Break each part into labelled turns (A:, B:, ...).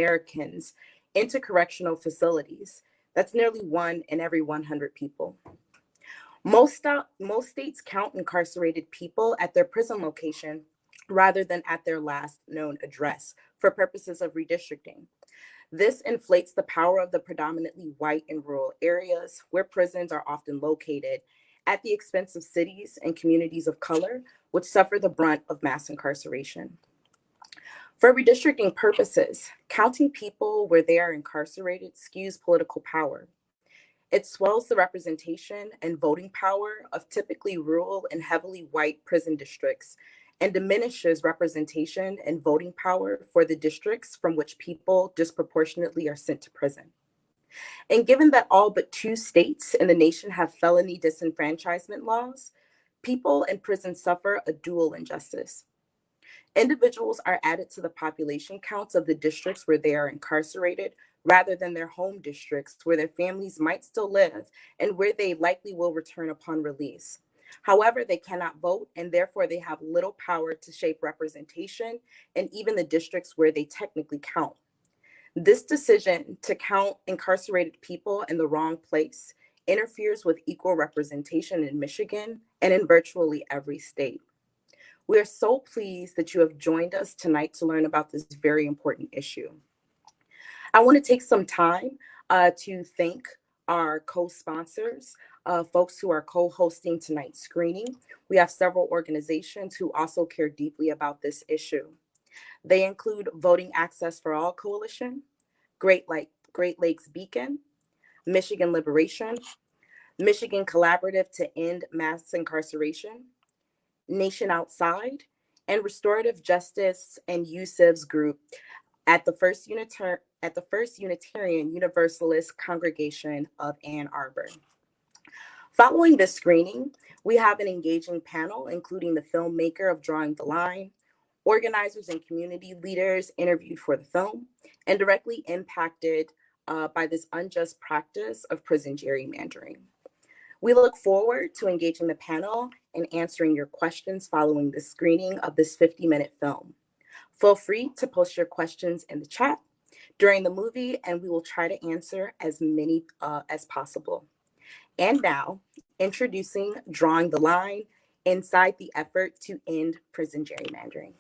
A: Americans into correctional facilities. That's nearly 1 in every 100 people. Most states count incarcerated people at their prison location rather than at their last known address for purposes of redistricting. This inflates the power of the predominantly white and rural areas where prisons are often located at the expense of cities and communities of color, which suffer the brunt of mass incarceration. For redistricting purposes, counting people where they are incarcerated skews political power. It swells the representation and voting power of typically rural and heavily white prison districts and diminishes representation and voting power for the districts from which people disproportionately are sent to prison. And given that all but 2 states in the nation have felony disenfranchisement laws, people in prison suffer a dual injustice. Individuals are added to the population counts of the districts where they are incarcerated rather than their home districts where their families might still live and where they likely will return upon release. However, they cannot vote and therefore they have little power to shape representation in even the districts where they technically count. This decision to count incarcerated people in the wrong place interferes with equal representation in Michigan and in virtually every state. We are so pleased that you have joined us tonight to learn about this very important issue. I want to take some time to thank our co-sponsors, folks who are co-hosting tonight's screening. We have several organizations who also care deeply about this issue. They include Voting Access for All Coalition, Great Lakes Beacon, Michigan Liberation, Michigan Collaborative to End Mass Incarceration, Nation Outside, and Restorative Justice and USIV's group at the First Unitarian Universalist Congregation of Ann Arbor. Following this screening, we have an engaging panel, including the filmmaker of Drawing the Line, organizers and community leaders interviewed for the film, and directly impacted by this unjust practice of prison gerrymandering. We look forward to engaging the panel and answering your questions following the screening of this 50-minute film. Feel free to post your questions in the chat during the movie, and we will try to answer as many as possible. And now, introducing Drawing the Line, inside the effort to end prison gerrymandering.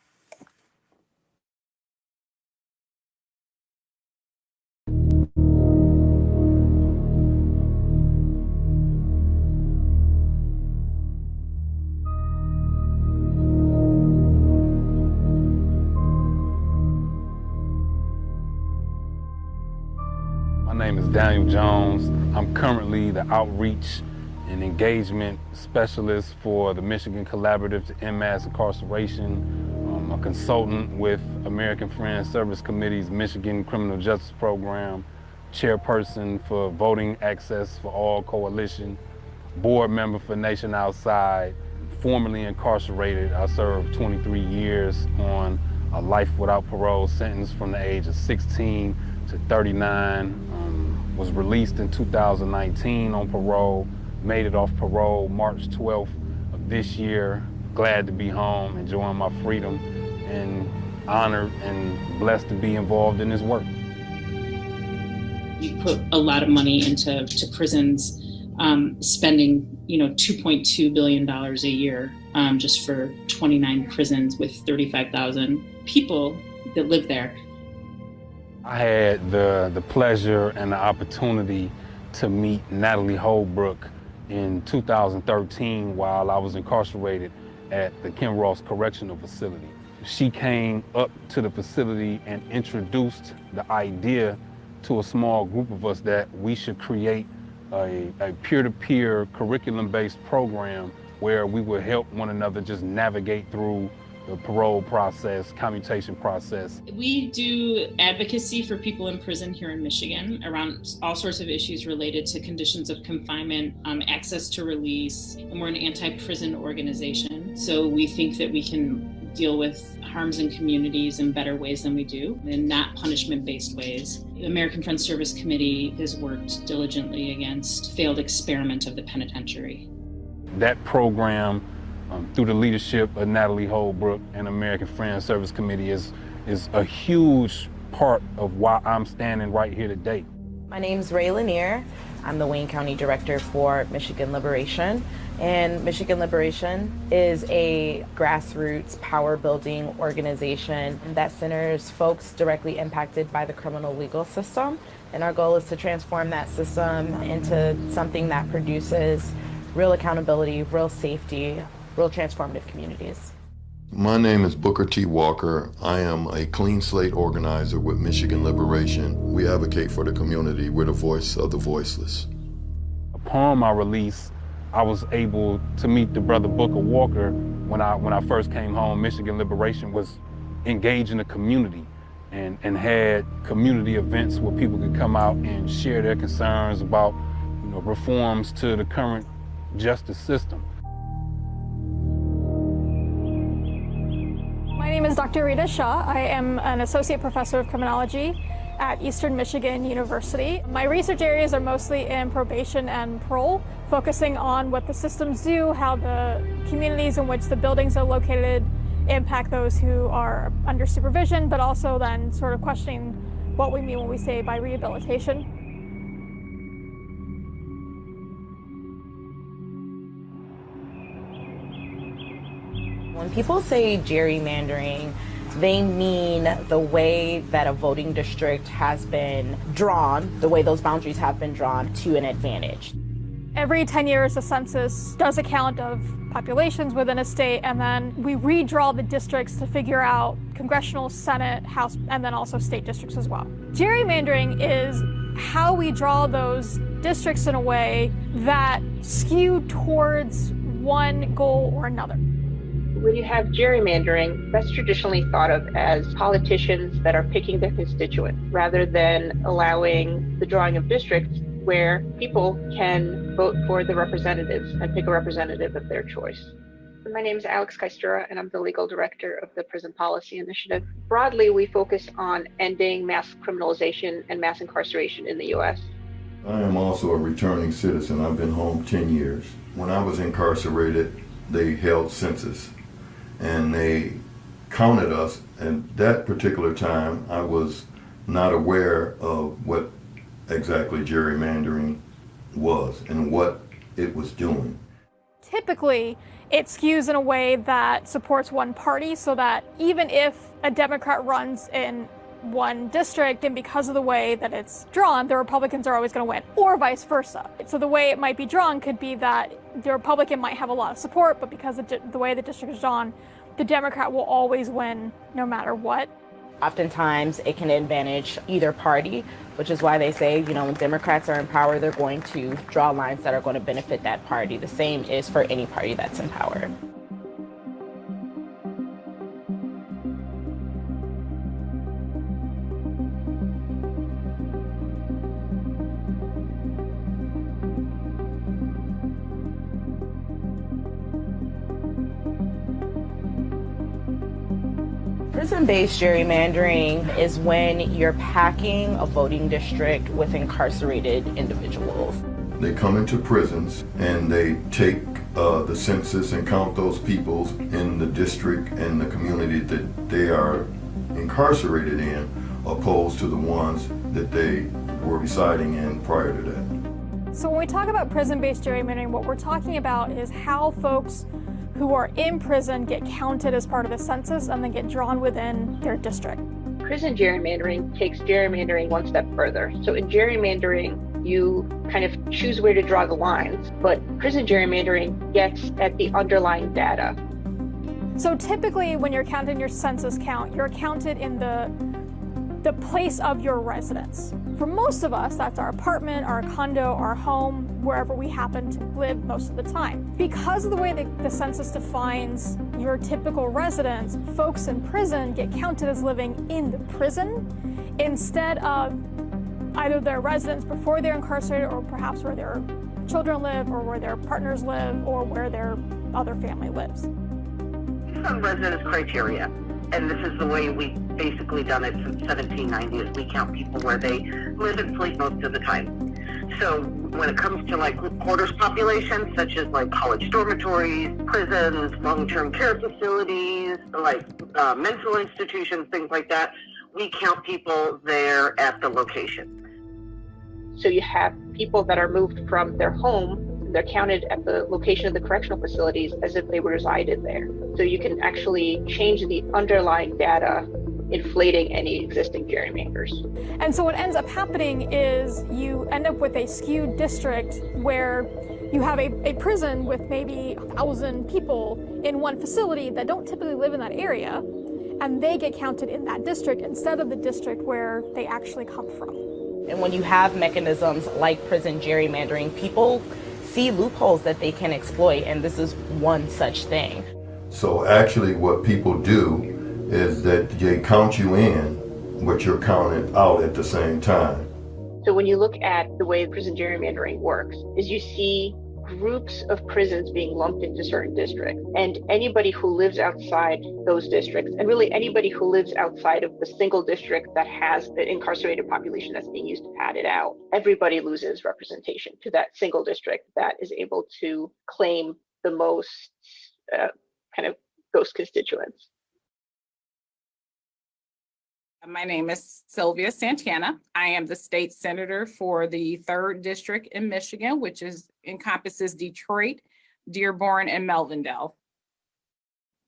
B: My name is Daniel Jones. I'm currently the outreach and engagement specialist for the Michigan Collaborative to End Mass Incarceration. I'm a consultant with American Friends Service Committee's Michigan Criminal Justice Program, chairperson for Voting Access for All Coalition, board member for Nation Outside, formerly incarcerated. I served 23 years on a life without parole sentence from the age of 16 to 39. Was released in 2019 on parole, made it off parole March 12th of this year. Glad to be home, enjoying my freedom, and honored and blessed to be involved in this work.
C: We put a lot of money into prisons, spending $2.2 billion a year just for 29 prisons with 35,000 people that live there.
B: I had the pleasure and the opportunity to meet Natalie Holbrook in 2013 while I was incarcerated at the Ken Ross Correctional Facility. She came up to the facility and introduced the idea to a small group of us that we should create a peer-to-peer curriculum-based program where we would help one another just navigate through the parole process, commutation process.
C: We do advocacy for people in prison here in Michigan around all sorts of issues related to conditions of confinement, access to release, and we're an anti-prison organization. So we think that we can deal with harms in communities in better ways than we do, and not punishment-based ways. The American Friends Service Committee has worked diligently against failed experiment of the penitentiary.
B: That program, through the leadership of Natalie Holbrook and American Friends Service Committee, is a huge part of why I'm standing right here today.
D: My name's Ray Lanier. I'm the Wayne County Director for Michigan Liberation. And Michigan Liberation is a grassroots power building organization that centers folks directly impacted by the criminal legal system. And our goal is to transform that system into something that produces real accountability, real safety, real transformative communities.
E: My name is Booker T. Walker. I am a clean slate organizer with Michigan Liberation. We advocate for the community. We're the voice of the voiceless.
B: Upon my release, I was able to meet the brother Booker Walker. When I first came home, Michigan Liberation was engaged in the community and had community events where people could come out and share their concerns about, reforms to the current justice system.
F: My name is Dr. Rita Shah. I am an associate professor of criminology at Eastern Michigan University. My research areas are mostly in probation and parole, focusing on what the systems do, how the communities in which the buildings are located impact those who are under supervision, but also then sort of questioning what we mean when we say by rehabilitation.
D: When people say gerrymandering, they mean the way that a voting district has been drawn, the way those boundaries have been drawn to an advantage.
F: Every 10 years, the census does a count of populations within a state, and then we redraw the districts to figure out congressional, Senate, House, and then also state districts as well. Gerrymandering is how we draw those districts in a way that skew towards one goal or another.
G: When you have gerrymandering, that's traditionally thought of as politicians that are picking their constituents rather than allowing the drawing of districts where people can vote for the representatives and pick a representative of their choice. My name is Alex Kaistura, and I'm the legal director of the Prison Policy Initiative. Broadly, we focus on ending mass criminalization and mass incarceration in the U.S.
E: I am also a returning citizen. I've been home 10 years. When I was incarcerated, they held census and they counted us. And that particular time, I was not aware of what exactly gerrymandering was and what it was doing.
F: Typically, it skews in a way that supports one party, so that even if a Democrat runs in one district and because of the way that it's drawn, the Republicans are always going to win, or vice versa. So the way it might be drawn could be that the Republican might have a lot of support, but because of the way the district is drawn, the Democrat will always win no matter what.
D: Oftentimes, it can advantage either party, which is why they say, when Democrats are in power, they're going to draw lines that are going to benefit that party. The same is for any party that's in power. Prison-based gerrymandering is when you're packing a voting district with incarcerated individuals.
E: They come into prisons and they take the census and count those people in the district and the community that they are incarcerated in, opposed to the ones that they were residing in prior to that.
F: So when we talk about prison-based gerrymandering, what we're talking about is how folks who are in prison get counted as part of the census and then get drawn within their district.
G: Prison gerrymandering takes gerrymandering one step further. So in gerrymandering, you kind of choose where to draw the lines, but prison gerrymandering gets at the underlying data.
F: So typically when you're counting your census count, you're counted in the place of your residence. For most of us, that's our apartment, our condo, our home, wherever we happen to live most of the time. Because of the way that the census defines your typical residence, folks in prison get counted as living in the prison instead of either their residence before they're incarcerated, or perhaps where their children live, or where their partners live, or where their other family lives.
H: Some residence criteria, and this is the way we've basically done it since 1790, is we count people where they live and sleep most of the time. So when it comes to like quarters populations, such as like college dormitories, prisons, long-term care facilities, like mental institutions, things like that, we count people there at the location.
G: So you have people that are moved from their home, they're counted at the location of the correctional facilities as if they resided there. So you can actually change the underlying data, inflating any existing gerrymanders.
F: And so what ends up happening is you end up with a skewed district where you have a prison with maybe 1,000 people in one facility that don't typically live in that area, and they get counted in that district instead of the district where they actually come from.
D: And when you have mechanisms like prison gerrymandering, people see loopholes that they can exploit, and this is one such thing.
E: So actually what people do is that they count you in, but you're counted out at the same time.
G: So when you look at the way prison gerrymandering works, is you see groups of prisons being lumped into certain districts, and anybody who lives outside those districts, and really anybody who lives outside of the single district that has the incarcerated population that's being used to pad it out, everybody loses representation to that single district that is able to claim the most kind of ghost constituents.
I: My name is Sylvia Santana. I am the state senator for the 3rd District in Michigan, which encompasses Detroit, Dearborn, and Melvindale.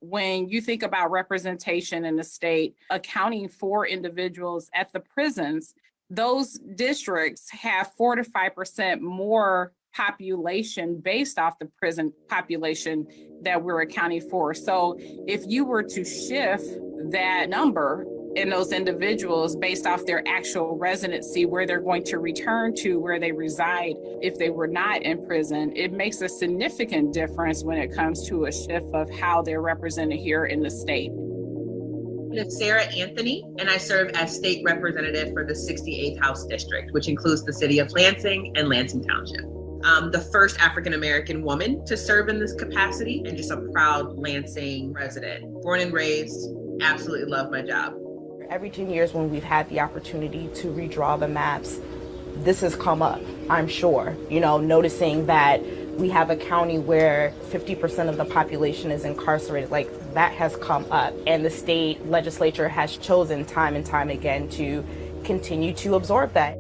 I: When you think about representation in the state, accounting for individuals at the prisons, those districts have 4 to 5% more population based off the prison population that we're accounting for. So if you were to shift that number in those individuals based off their actual residency, where they're going to return to, where they reside if they were not in prison, it makes a significant difference when it comes to a shift of how they're represented here in the state.
J: It's Sarah Anthony, and I serve as state representative for the 68th House District, which includes the city of Lansing and Lansing Township. I'm the first African-American woman to serve in this capacity, and just a proud Lansing resident. Born and raised, absolutely love my job.
D: Every 10 years when we've had the opportunity to redraw the maps, this has come up, I'm sure. Noticing that we have a county where 50% of the population is incarcerated, like that has come up. And the state legislature has chosen time and time again to continue to absorb that.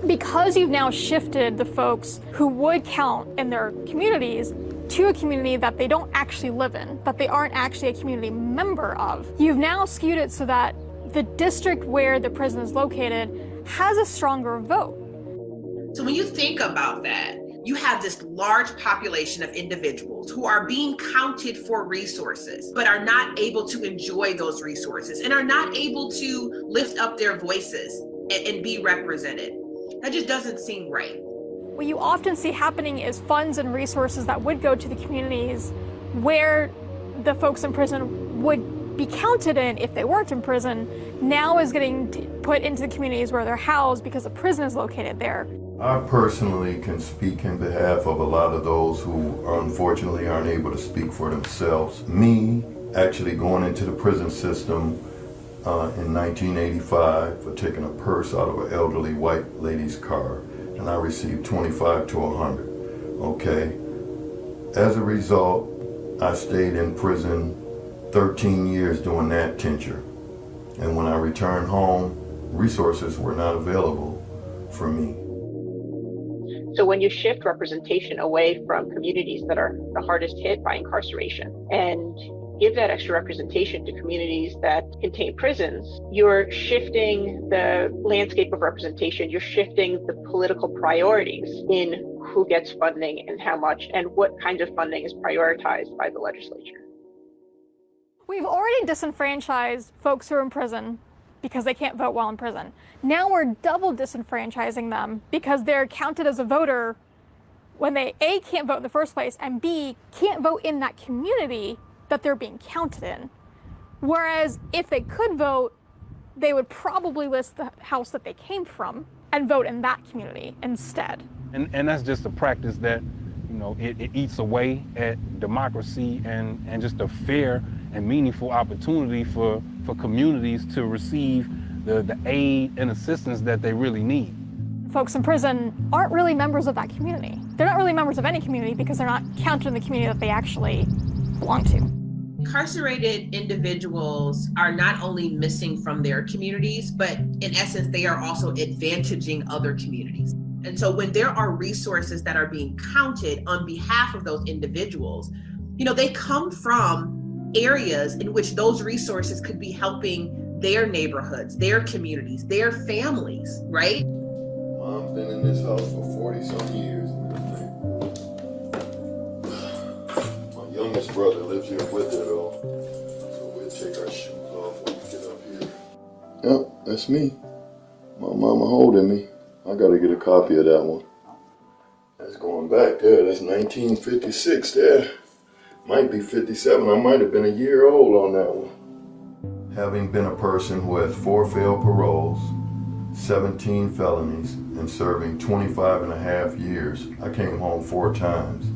F: Because you've now shifted the folks who would count in their communities to a community that they don't actually live in, that they aren't actually a community member of, you've now skewed it so that the district where the prison is located has a stronger vote.
J: So when you think about that, you have this large population of individuals who are being counted for resources, but are not able to enjoy those resources and are not able to lift up their voices and be represented. That just doesn't seem right.
F: What you often see happening is funds and resources that would go to the communities where the folks in prison would be counted in if they weren't in prison, now is getting put into the communities where they're housed because the prison is located there.
E: I personally can speak in behalf of a lot of those who unfortunately aren't able to speak for themselves. Me actually going into the prison system in 1985 for taking a purse out of an elderly white lady's car, and I received 25 to 100. Okay. As a result, I stayed in prison 13 years doing that tenure. And when I returned home, resources were not available for me.
G: So when you shift representation away from communities that are the hardest hit by incarceration and give that extra representation to communities that contain prisons, you're shifting the landscape of representation, you're shifting the political priorities in who gets funding and how much and what kind of funding is prioritized by the legislature.
F: We've already disenfranchised folks who are in prison because they can't vote while in prison. Now we're double disenfranchising them because they're counted as a voter when they A, can't vote in the first place, and B, can't vote in that community that they're being counted in. Whereas if they could vote, they would probably list the house that they came from and vote in that community instead.
B: And that's just a practice that, it eats away at democracy and just a fair and meaningful opportunity for communities to receive the aid and assistance that they really need.
F: Folks in prison aren't really members of that community. They're not really members of any community because they're not counted in the community that they actually belong to.
J: Incarcerated individuals are not only missing from their communities, but in essence, they are also advantaging other communities. And so when there are resources that are being counted on behalf of those individuals, they come from areas in which those resources could be helping their neighborhoods, their communities, their families, right?
E: Mom's been in this house for 40 some years. My youngest brother lives here with her though. So we'll take our shoes off when we get up here. Yep, that's me. My mama holding me. I gotta get a copy of that one. That's going back there. That's 1956 there. Might be 57. I might have been a year old on that one. Having been a person who has 4 failed paroles, 17 felonies, and serving 25 and a half years, I came home 4 times.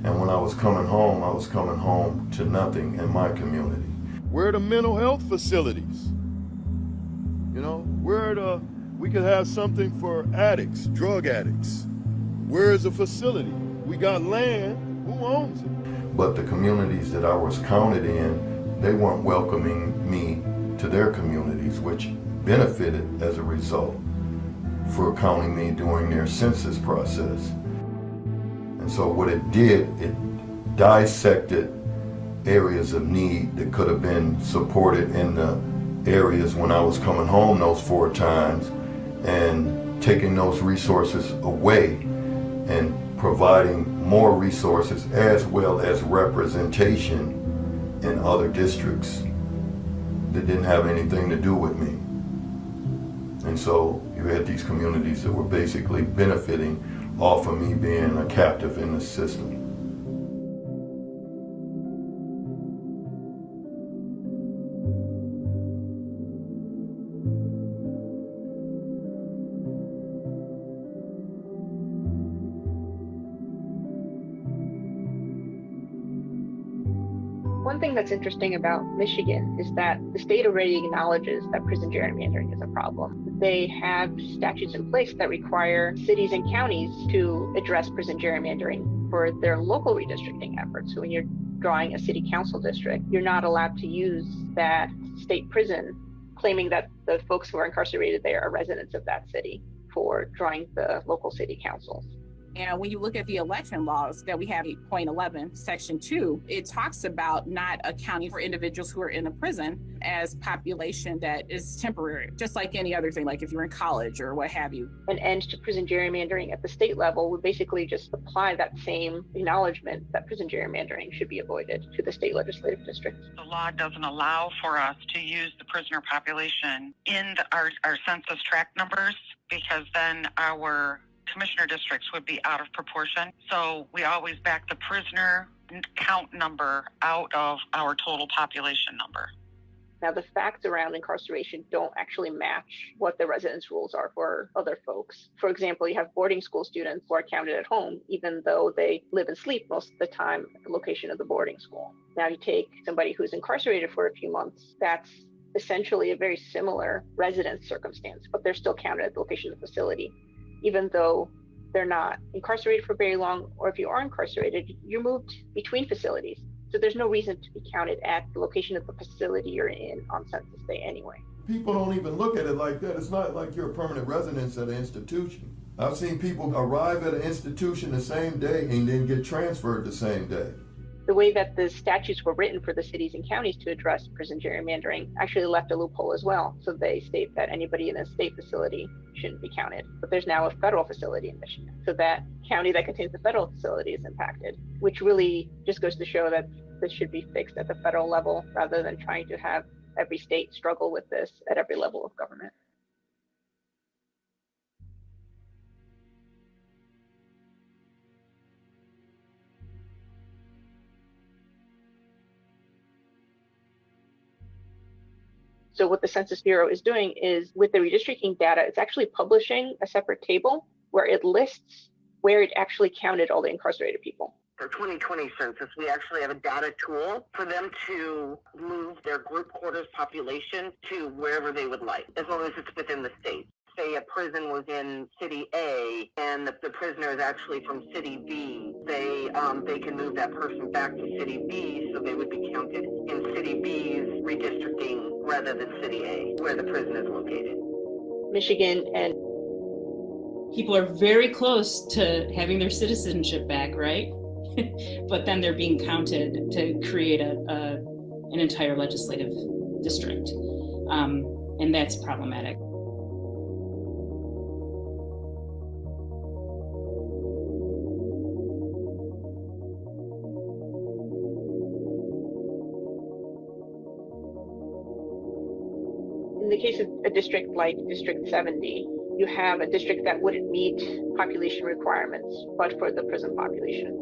E: And when I was coming home to nothing in my community. Where are the mental health facilities? We could have something for addicts, drug addicts. Where is the facility? We got land, who owns it? But the communities that I was counted in, they weren't welcoming me to their communities, which benefited as a result for counting me during their census process. And so what it did, it dissected areas of need that could have been supported in the areas when I was coming home those 4 times, and taking those resources away and providing more resources as well as representation in other districts that didn't have anything to do with me. And so you had these communities that were basically benefiting off of me being a captive in the system.
G: One thing that's interesting about Michigan is that the state already acknowledges that prison gerrymandering is a problem. They have statutes in place that require cities and counties to address prison gerrymandering for their local redistricting efforts. So when you're drawing a city council district, you're not allowed to use that state prison, claiming that the folks who are incarcerated there are residents of that city, for drawing the local city councils.
I: And when you look at the election laws that we have, 8.11, Section 2, it talks about not accounting for individuals who are in a prison as population that is temporary, just like any other thing, like if you're in college or what have you.
G: An end to prison gerrymandering at the state level would basically just apply that same acknowledgement that prison gerrymandering should be avoided to the state legislative districts.
K: The law doesn't allow for us to use the prisoner population in our census tract numbers, because then our commissioner districts would be out of proportion. So we always back the prisoner count number out of our total population number.
G: Now, the facts around incarceration don't actually match what the residence rules are for other folks. For example, you have boarding school students who are counted at home, even though they live and sleep most of the time at the location of the boarding school. Now, you take somebody who's incarcerated for a few months, that's essentially a very similar residence circumstance, but they're still counted at the location of the facility, even though they're not incarcerated for very long, or if you are incarcerated, you're moved between facilities. So there's no reason to be counted at the location of the facility you're in on census day anyway.
E: People don't even look at it like that. It's not like you're a permanent resident at an institution. I've seen people arrive at an institution the same day and then get transferred the same day.
G: The way that the statutes were written for the cities and counties to address prison gerrymandering actually left a loophole as well. So they state that anybody in a state facility shouldn't be counted. But there's now a federal facility in Michigan. So that county that contains the federal facility is impacted, which really just goes to show that this should be fixed at the federal level rather than trying to have every state struggle with this at every level of government. So what the Census Bureau is doing is, with the redistricting data, it's actually publishing a separate table where it lists where it actually counted all the incarcerated people.
H: For 2020 census, we actually have a data tool for them to move their group quarters population to wherever they would like, as long as it's within the state. say a prison was in city A and the prisoner is actually from city B, they can move that person back to city B, so they would be counted in city B's redistricting rather than city A, where the prison is located.
G: Michigan and
C: people are very close to having their citizenship back, right? But then they're being counted to create an entire legislative district. And that's problematic.
G: in the case of a district like District 70, you have a district that wouldn't meet population requirements, but for the prison population.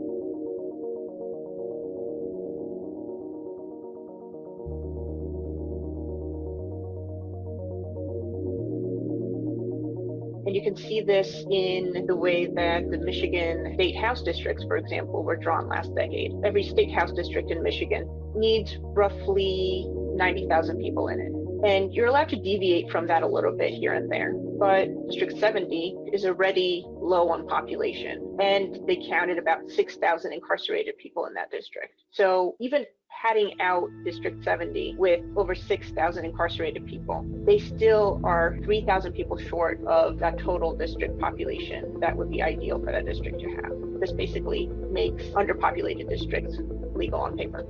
G: And you can see this in the way that the Michigan state house districts, for example, were drawn last decade. Every state house district in Michigan needs roughly 90,000 people in it. And you're allowed to deviate from that a little bit here and there. But District 70 is already low on population, and they counted about 6,000 incarcerated people in that district. So even padding out District 70 with over 6,000 incarcerated people, they still are 3,000 people short of that total district population that would be ideal for that district to have. This basically makes underpopulated districts legal on paper.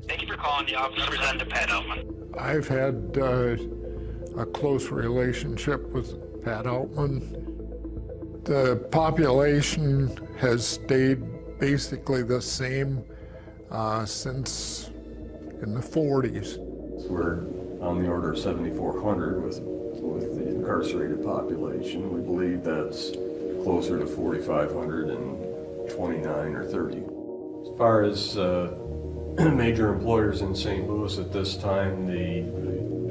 L: Thank you for calling the office of Representative Pat Altman.
M: I've had a close relationship with Pat Altman. The population has stayed basically the same since in the 40s.
N: We're on the order of 7,400 with the incarcerated population. We believe that's closer to 4,500 in 29 or 30. As far as major employers in St. Louis at this time, the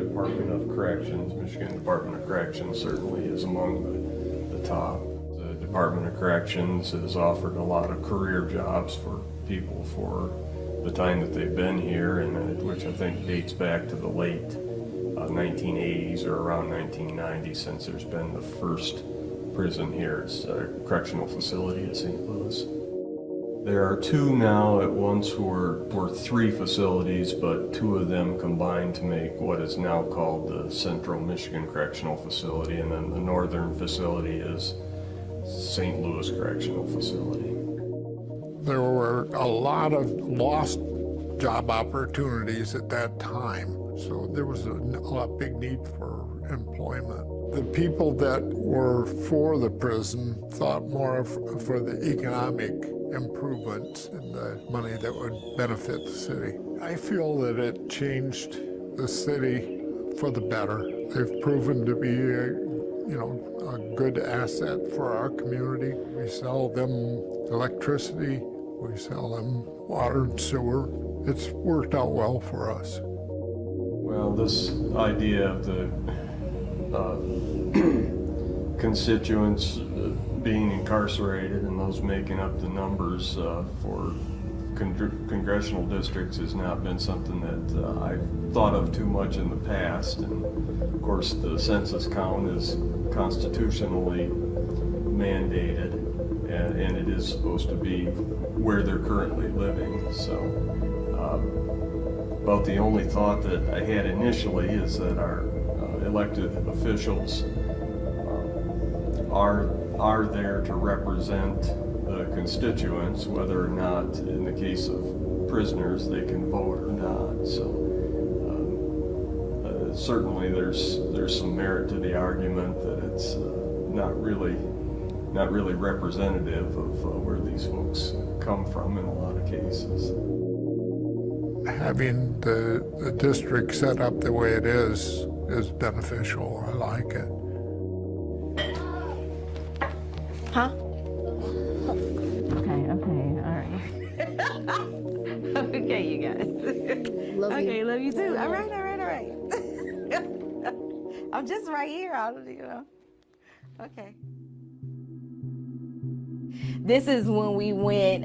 N: Department of Corrections, Michigan Department of Corrections certainly is among the top. The Department of Corrections has offered a lot of career jobs for people for the time that they've been here, and which I think dates back to the late 1980s or around 1990, since there's been the first prison here. It's a correctional facility in St. Louis. There are two now. At once were three facilities, but two of them combined to make what is now called the Central Michigan Correctional Facility, and then the northern facility is St. Louis Correctional Facility.
M: There were a lot of lost job opportunities at that time, so there was a big need for employment. The people that were for the prison thought more for the economic improvements and the money that would benefit the city. I feel that it changed the city for the better. They've proven to be a good asset for our community. We sell them electricity, we sell them water and sewer. It's worked out well for us.
N: Well, this idea of the constituents being incarcerated and those making up the numbers for congressional districts has not been something that I've thought of too much in the past. And of course, the census count is constitutionally mandated, and it is supposed to be where they're currently living. So about the only thought that I had initially is that our elected officials are there to represent the constituents, whether or not, in the case of prisoners, they can vote or not. So certainly there's some merit to the argument that it's not really representative of where these folks come from in a lot of cases.
M: Having the district set up the way it is beneficial. I like it.
D: Huh? Okay, all right. Okay, you guys.
O: Love you.
D: Okay, love you too. All right. I'm just right here, okay. This is when we went,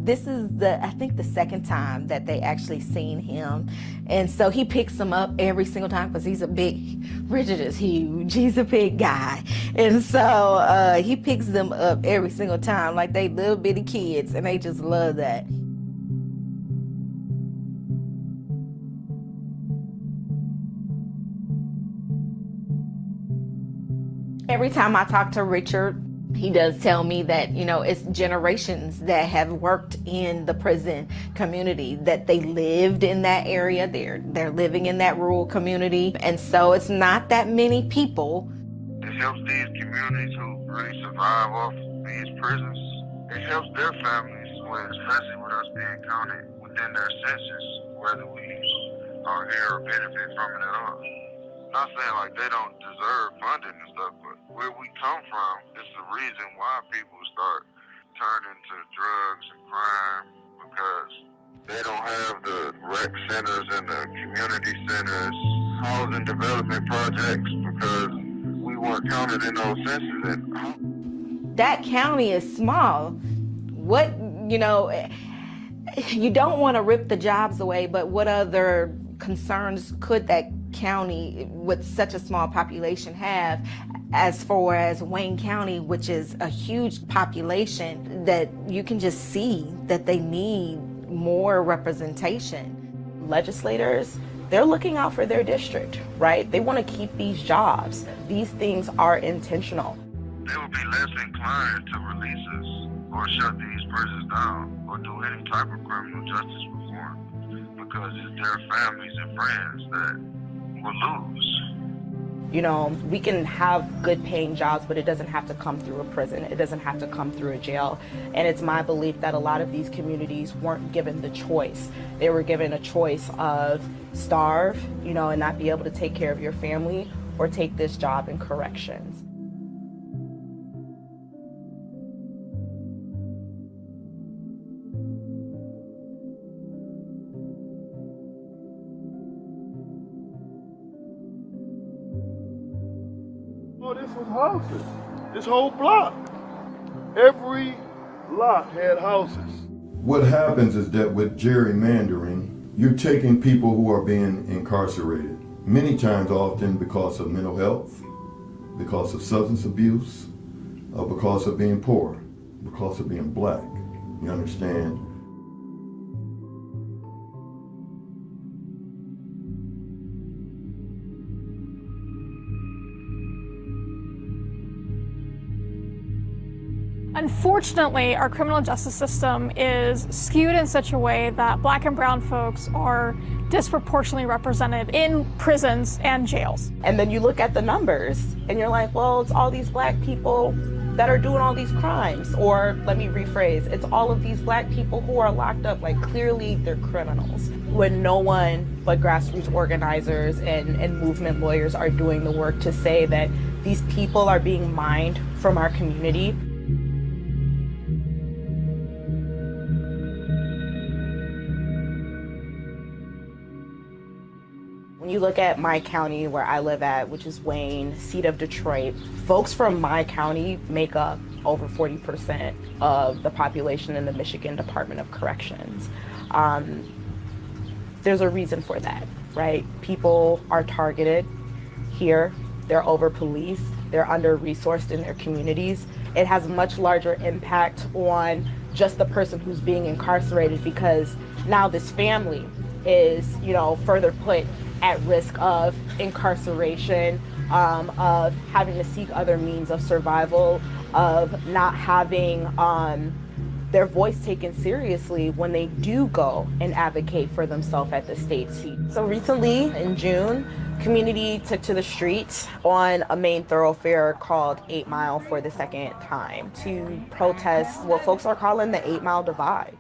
D: this is I think the second time that they actually seen him. And so he picks them up every single time because Richard is huge, he's a big guy. And so he picks them up every single time like they little bitty kids, and they just love that. Every time I talk to Richard, he does tell me that, it's generations that have worked in the prison community, that they lived in that area. They're living in that rural community. And so it's not that many people.
O: It helps these communities who really survive off these prisons. It helps their families, especially with us being counted within their census, whether we are here or benefit from it at all. Not saying like they don't deserve funding and stuff, but where we come from is the reason why people start turning to drugs and crime, because they don't have the rec centers and the community centers, housing development projects, because we weren't counted in those censuses.
D: That county is small. You don't want to rip the jobs away, but what other concerns could that county with such a small population have, as far as Wayne County, which is a huge population, that you can just see that they need more representation. Legislators, they're looking out for their district, right? They want to keep these jobs. These things are intentional.
O: They would be less inclined to release us or shut these prisons down or do any type of criminal justice reform, because it's their families and friends that will lose.
D: We can have good paying jobs, but it doesn't have to come through a prison. It doesn't have to come through a jail. And it's my belief that a lot of these communities weren't given the choice. They were given a choice of starve, and not be able to take care of your family, or take this job in corrections.
P: Oh, this was houses. This whole block. Every block had houses.
E: What happens is that with gerrymandering, you're taking people who are being incarcerated, many times often because of mental health, because of substance abuse, or because of being poor, because of being black. You understand?
F: Unfortunately, our criminal justice system is skewed in such a way that Black and brown folks are disproportionately represented in prisons and jails.
D: And then you look at the numbers and you're like, well, it's all these Black people that are doing all these crimes. Or let me rephrase, it's all of these Black people who are locked up, like clearly they're criminals. When no one but grassroots organizers and movement lawyers are doing the work to say that these people are being mined from our community. When you look at my county where I live at, which is Wayne, seat of Detroit, folks from my county make up over 40% of the population in the Michigan Department of Corrections. There's a reason for that, right? People are targeted here, they're over-policed, they're under-resourced in their communities. It has a much larger impact on just the person who's being incarcerated, because now this family is, further put at risk of incarceration, of having to seek other means of survival, of not having their voice taken seriously when they do go and advocate for themselves at the state seat. So recently, in June, community took to the streets on a main thoroughfare called 8 Mile for the second time to protest what folks are calling the 8 Mile Divide.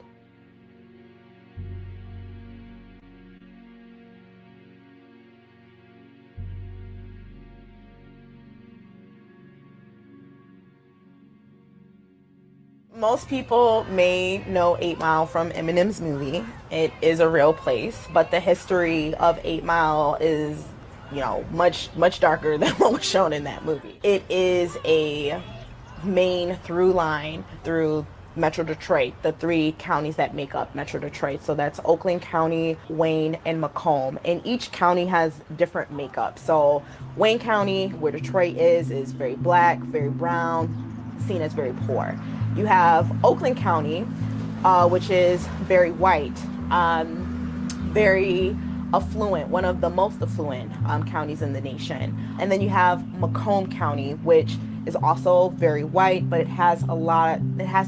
D: Most people may know 8 Mile from Eminem's movie. It is a real place, but the history of 8 Mile is, much darker than what was shown in that movie. It is a main through line through Metro Detroit, the 3 counties that make up Metro Detroit. So that's Oakland County, Wayne, and Macomb. And each county has different makeup. So Wayne County, where Detroit is very black, very brown, seen as very poor. You have Oakland County, which is very white, very affluent, one of the most affluent counties in the nation. And then you have Macomb County, which is also very white, but it has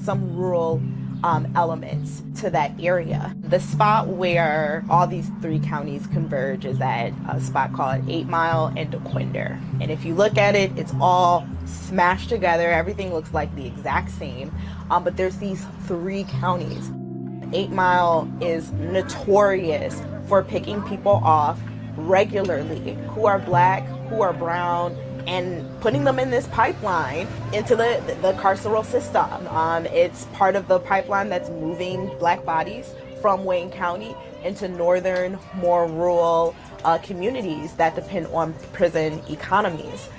D: some rural elements to that area. The spot where all these 3 counties converge is at a spot called 8 Mile and DeQuinder. And if you look at it, it's all smashed together. Everything looks like the exact same, but there's these 3 counties. 8 Mile is notorious for picking people off regularly who are black, who are brown, and putting them in this pipeline into the carceral system. It's part of the pipeline that's moving black bodies from Wayne County into northern, more rural communities that depend on prison economies.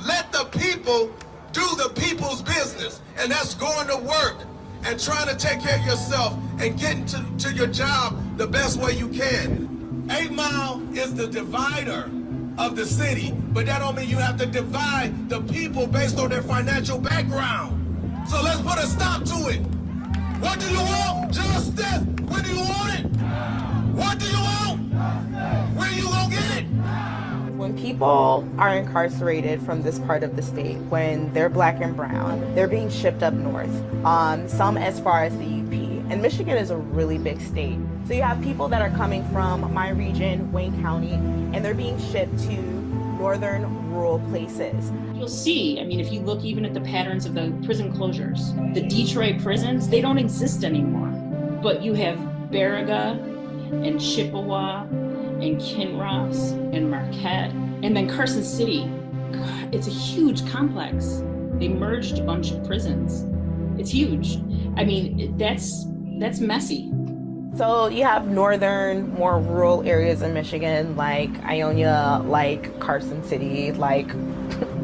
Q: Let the people do the people's business, and that's going to work and trying to take care of yourself and getting to your job the best way you can. 8 Mile is the divider of the city, but that don't mean you have to divide the people based on their financial background. So let's put a stop to it. What do you want? Justice. When do you want it? What do you want? When you gonna get it?
D: When people are incarcerated from this part of the state, when they're black and brown, they're being shipped up north, some as far as the UP. And Michigan is a really big state. So you have people that are coming from my region, Wayne County, and they're being shipped to northern rural places.
C: You'll see, if you look even at the patterns of the prison closures, the Detroit prisons, they don't exist anymore. But you have Baraga and Chippewa and Kinross and Marquette, and then Carson City. It's a huge complex. They merged a bunch of prisons. It's huge. That's messy.
D: So you have northern, more rural areas in Michigan, like Ionia, like Carson City, like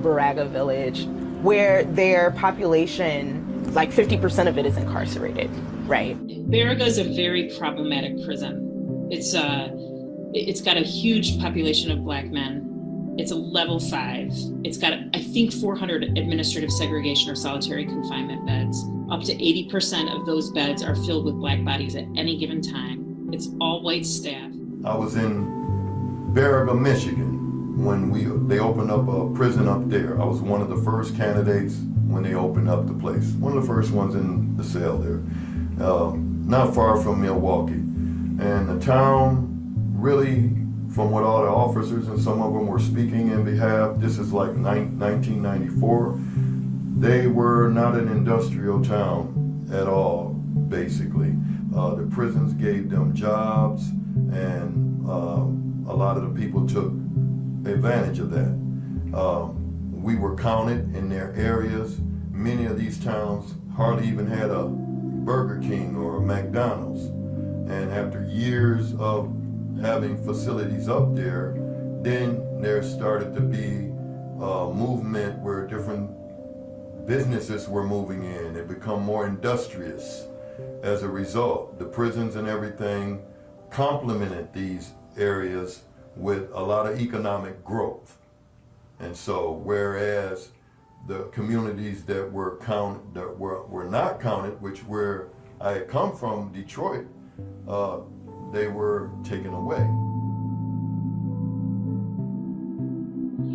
D: Baraga Village, where their population, like 50% of it is incarcerated, right?
C: Baraga is a very problematic prison. It's got a huge population of black men. It's a level 5. It's got, I think, 400 administrative segregation or solitary confinement beds. Up to 80% of those beds are filled with black bodies at any given time. It's all white staff.
E: I was in Baraga, Michigan, when they opened up a prison up there. I was one of the first candidates when they opened up the place. One of the first ones in the cell there, not far from Milwaukee. And the town really, from what all the officers and some of them were speaking in behalf, this is like 1994, they were not an industrial town at all, basically. The prisons gave them jobs, and a lot of the people took advantage of that. We were counted in their areas. Many of these towns hardly even had a Burger King or a McDonald's. And after years of having facilities up there, then there started to be a movement where different businesses were moving in. It become more industrious as a result. The prisons and everything complemented these areas with a lot of economic growth. And so whereas the communities that were counted, that were not counted, which where I had come from, Detroit, they were taken away.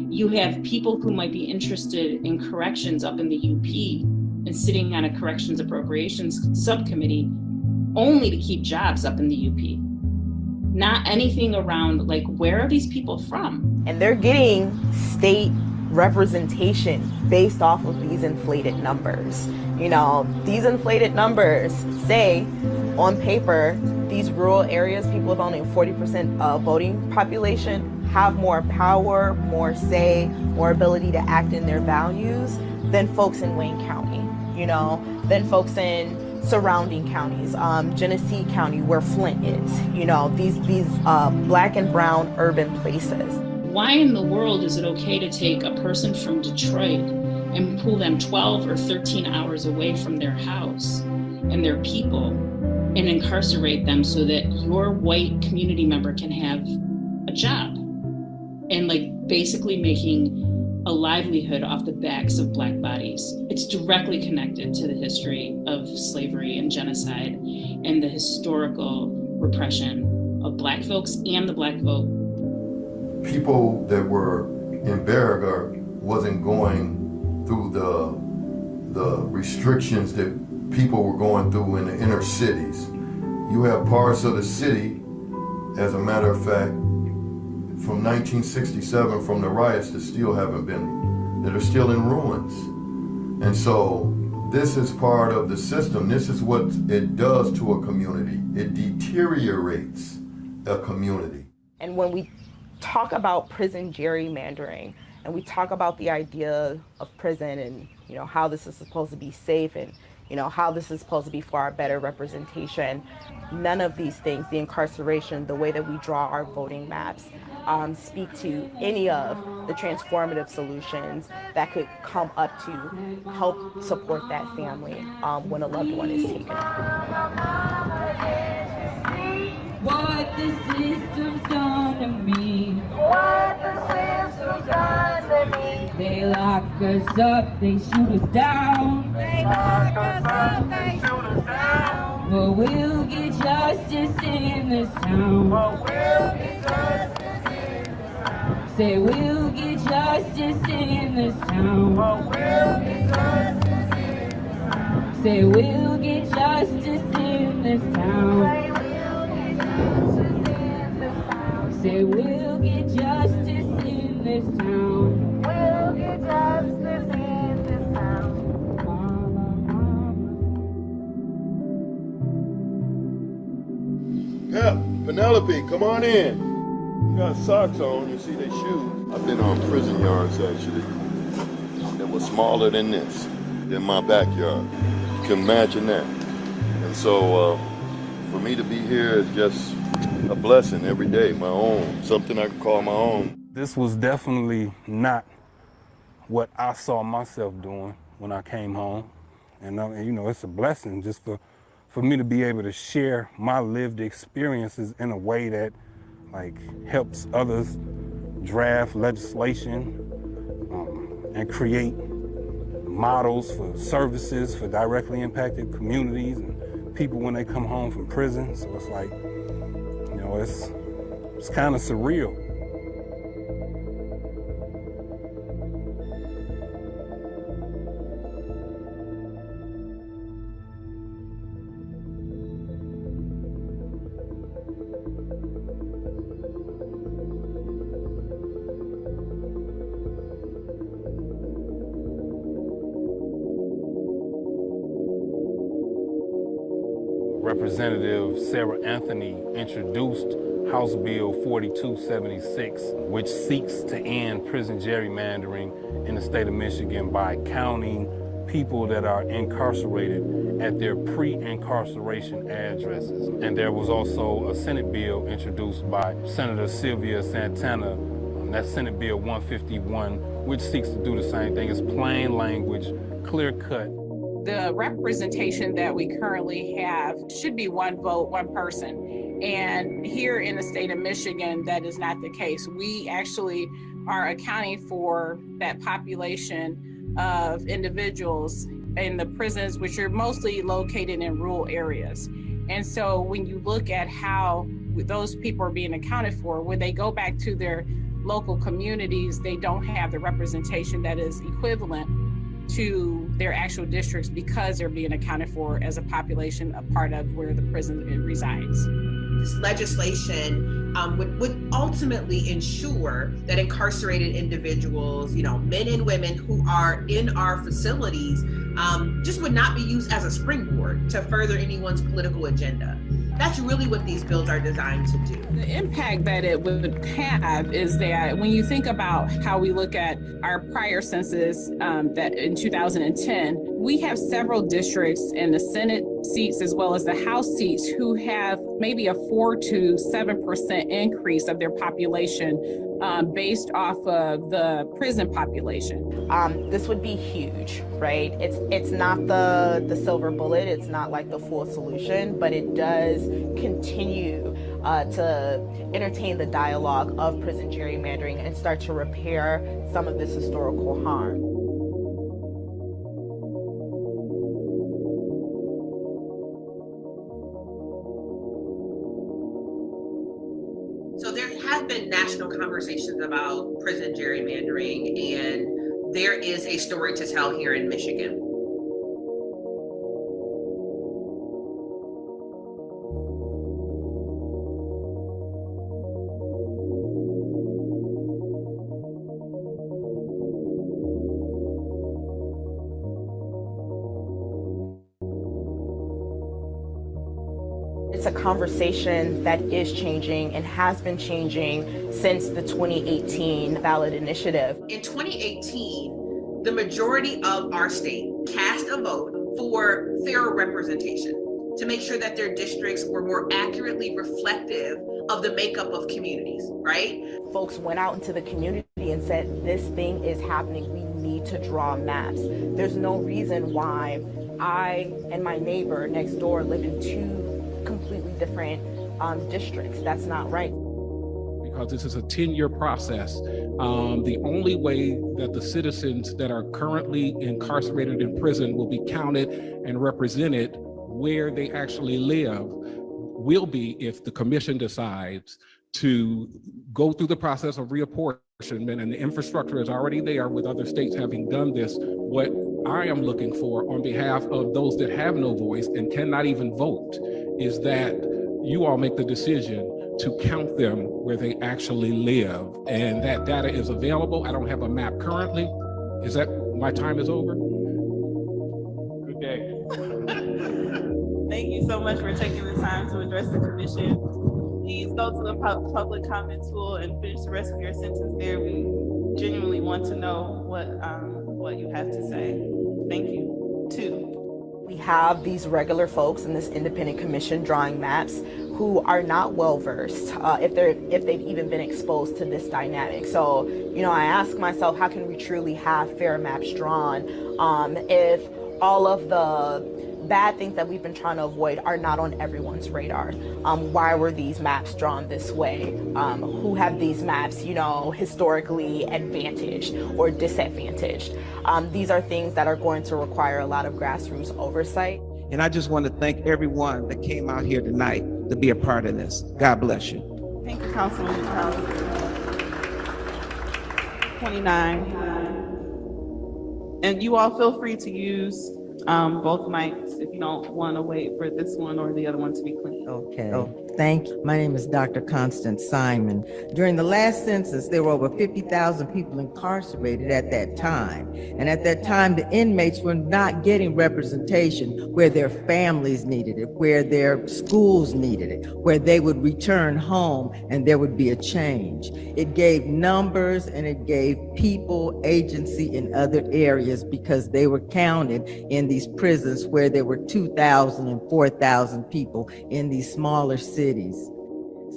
C: You have people who might be interested in corrections up in the UP and sitting on a corrections appropriations subcommittee only to keep jobs up in the UP. Not anything around, like, where are these people from?
D: And they're getting state representation based off of these inflated numbers. You know, these inflated numbers say on paper, these rural areas, people with only 40% voting population, have more power, more say, more ability to act in their values than folks in Wayne County, than folks in surrounding counties, Genesee County, where Flint is, these black and brown urban places.
C: Why in the world is it okay to take a person from Detroit and pull them 12 or 13 hours away from their house and their people and incarcerate them so that your white community member can have a job and like basically making a livelihood off the backs of Black bodies. It's directly connected to the history of slavery and genocide and the historical repression of Black folks and the Black vote.
E: People that were in Berger wasn't going through the restrictions that people were going through in the inner cities. You have parts of the city, as a matter of fact, from 1967, from the riots that still haven't been, that are still in ruins. And so this is part of the system. This is what it does to a community. It deteriorates a community.
D: And when we talk about prison gerrymandering, and we talk about the idea of prison and, you know, how this is supposed to be safe and, you know, how this is supposed to be for our better representation, none of these things, the incarceration, the way that we draw our voting maps, speak to any of the transformative solutions that could come up to help support that family when a loved one is taken.
R: What the system's done to me. What the system's done to me. They lock us up, they shoot us down. They lock us up, they shoot us down. But we'll get justice in this town. But we'll get justice in this town. Say we'll get justice in this town. But we'll get justice in this town. Say we'll get justice in this town. Say we'll get justice in this town. We'll get justice in this town.
P: Pep, Penelope, come on in. You got socks on, you see they shoes. I've been on prison yards actually that were smaller than this, in my backyard. You can imagine that. And so for me to be here is just a blessing every day, my own, something I can call my own.
B: This was definitely not what I saw myself doing when I came home. And you know, it's a blessing just for me to be able to share my lived experiences in a way that like helps others draft legislation and create models for services for directly impacted communities and people when they come home from prison. So it's like, you know, it's kind of surreal. Representative Sarah Anthony introduced House Bill 4276, which seeks to end prison gerrymandering in the state of Michigan by counting people that are incarcerated at their pre-incarceration addresses. And there was also a Senate bill introduced by Senator Sylvia Santana, that's Senate Bill 151, which seeks to do the same thing. It's plain language, clear cut.
I: The representation that we currently have should be one vote, one person. And here in the state of Michigan, that is not the case. We actually are accounting for that population of individuals in the prisons, which are mostly located in rural areas. And so when you look at how those people are being accounted for, when they go back to their local communities, they don't have the representation that is equivalent to their actual districts because they're being accounted for as a population, a part of where the prison resides.
J: This legislation would ultimately ensure that incarcerated individuals, you know, men and women who are in our facilities, just would not be used as a springboard to further anyone's political agenda. That's really what these bills are designed to do.
I: The impact that it would have is that when you think about how we look at our prior census that in 2010, we have several districts in the Senate seats as well as the House seats who have maybe a 4 to 7% increase of their population based off of the prison population?
D: This would be huge, right? It's not the silver bullet. It's not like the full solution, but it does continue to entertain the dialogue of prison gerrymandering and start to repair some of this historical harm.
J: So there have been national conversations about prison gerrymandering, and there is a story to tell here in Michigan.
D: It's a conversation that is changing and has been changing since the 2018 ballot initiative.
J: In 2018, the majority of our state cast a vote for fairer representation to make sure that their districts were more accurately reflective of the makeup of communities, right?
D: Folks went out into the community and said, this thing is happening, we need to draw maps. There's no reason why I and my neighbor next door live in two completely different districts. That's not right.
S: Because this is a 10-year process. The only way that the citizens that are currently incarcerated in prison will be counted and represented where they actually live will be if the commission decides to go through the process of reapportionment, and the infrastructure is already there with other states having done this. What I am looking for on behalf of those that have no voice and cannot even vote is that you all make the decision to count them where they actually live. And that data is available. I don't have a map currently. Is that, my time is over? Good day.
T: Thank you so much for taking the time to address the commission. Please go to the public comment tool and finish the rest of your sentence there. We genuinely want to know what you have to say. Thank you. 2.
D: We have these regular folks in this independent commission drawing maps who are not well versed if they've even been exposed to this dynamic. So, I ask myself, how can we truly have fair maps drawn if all of the bad things that we've been trying to avoid are not on everyone's radar? Why were these maps drawn this way? Who have these maps, historically advantaged or disadvantaged? These are things that are going to require a lot of grassroots oversight.
U: And I just want to thank everyone that came out here tonight to be a part of this. God bless you.
T: Thank you, Councilman. 29. And you all feel free to use both mics if you don't want to wait for this one or the other one to be clean.
V: Okay. Thank you. My name is Dr. Constance Simon. During the last census, there were over 50,000 people incarcerated at that time. And at that time, the inmates were not getting representation where their families needed it, where their schools needed it, where they would return home and there would be a change. It gave numbers and it gave people agency in other areas because they were counted in these prisons where there were 2,000 and 4,000 people in these smaller cities.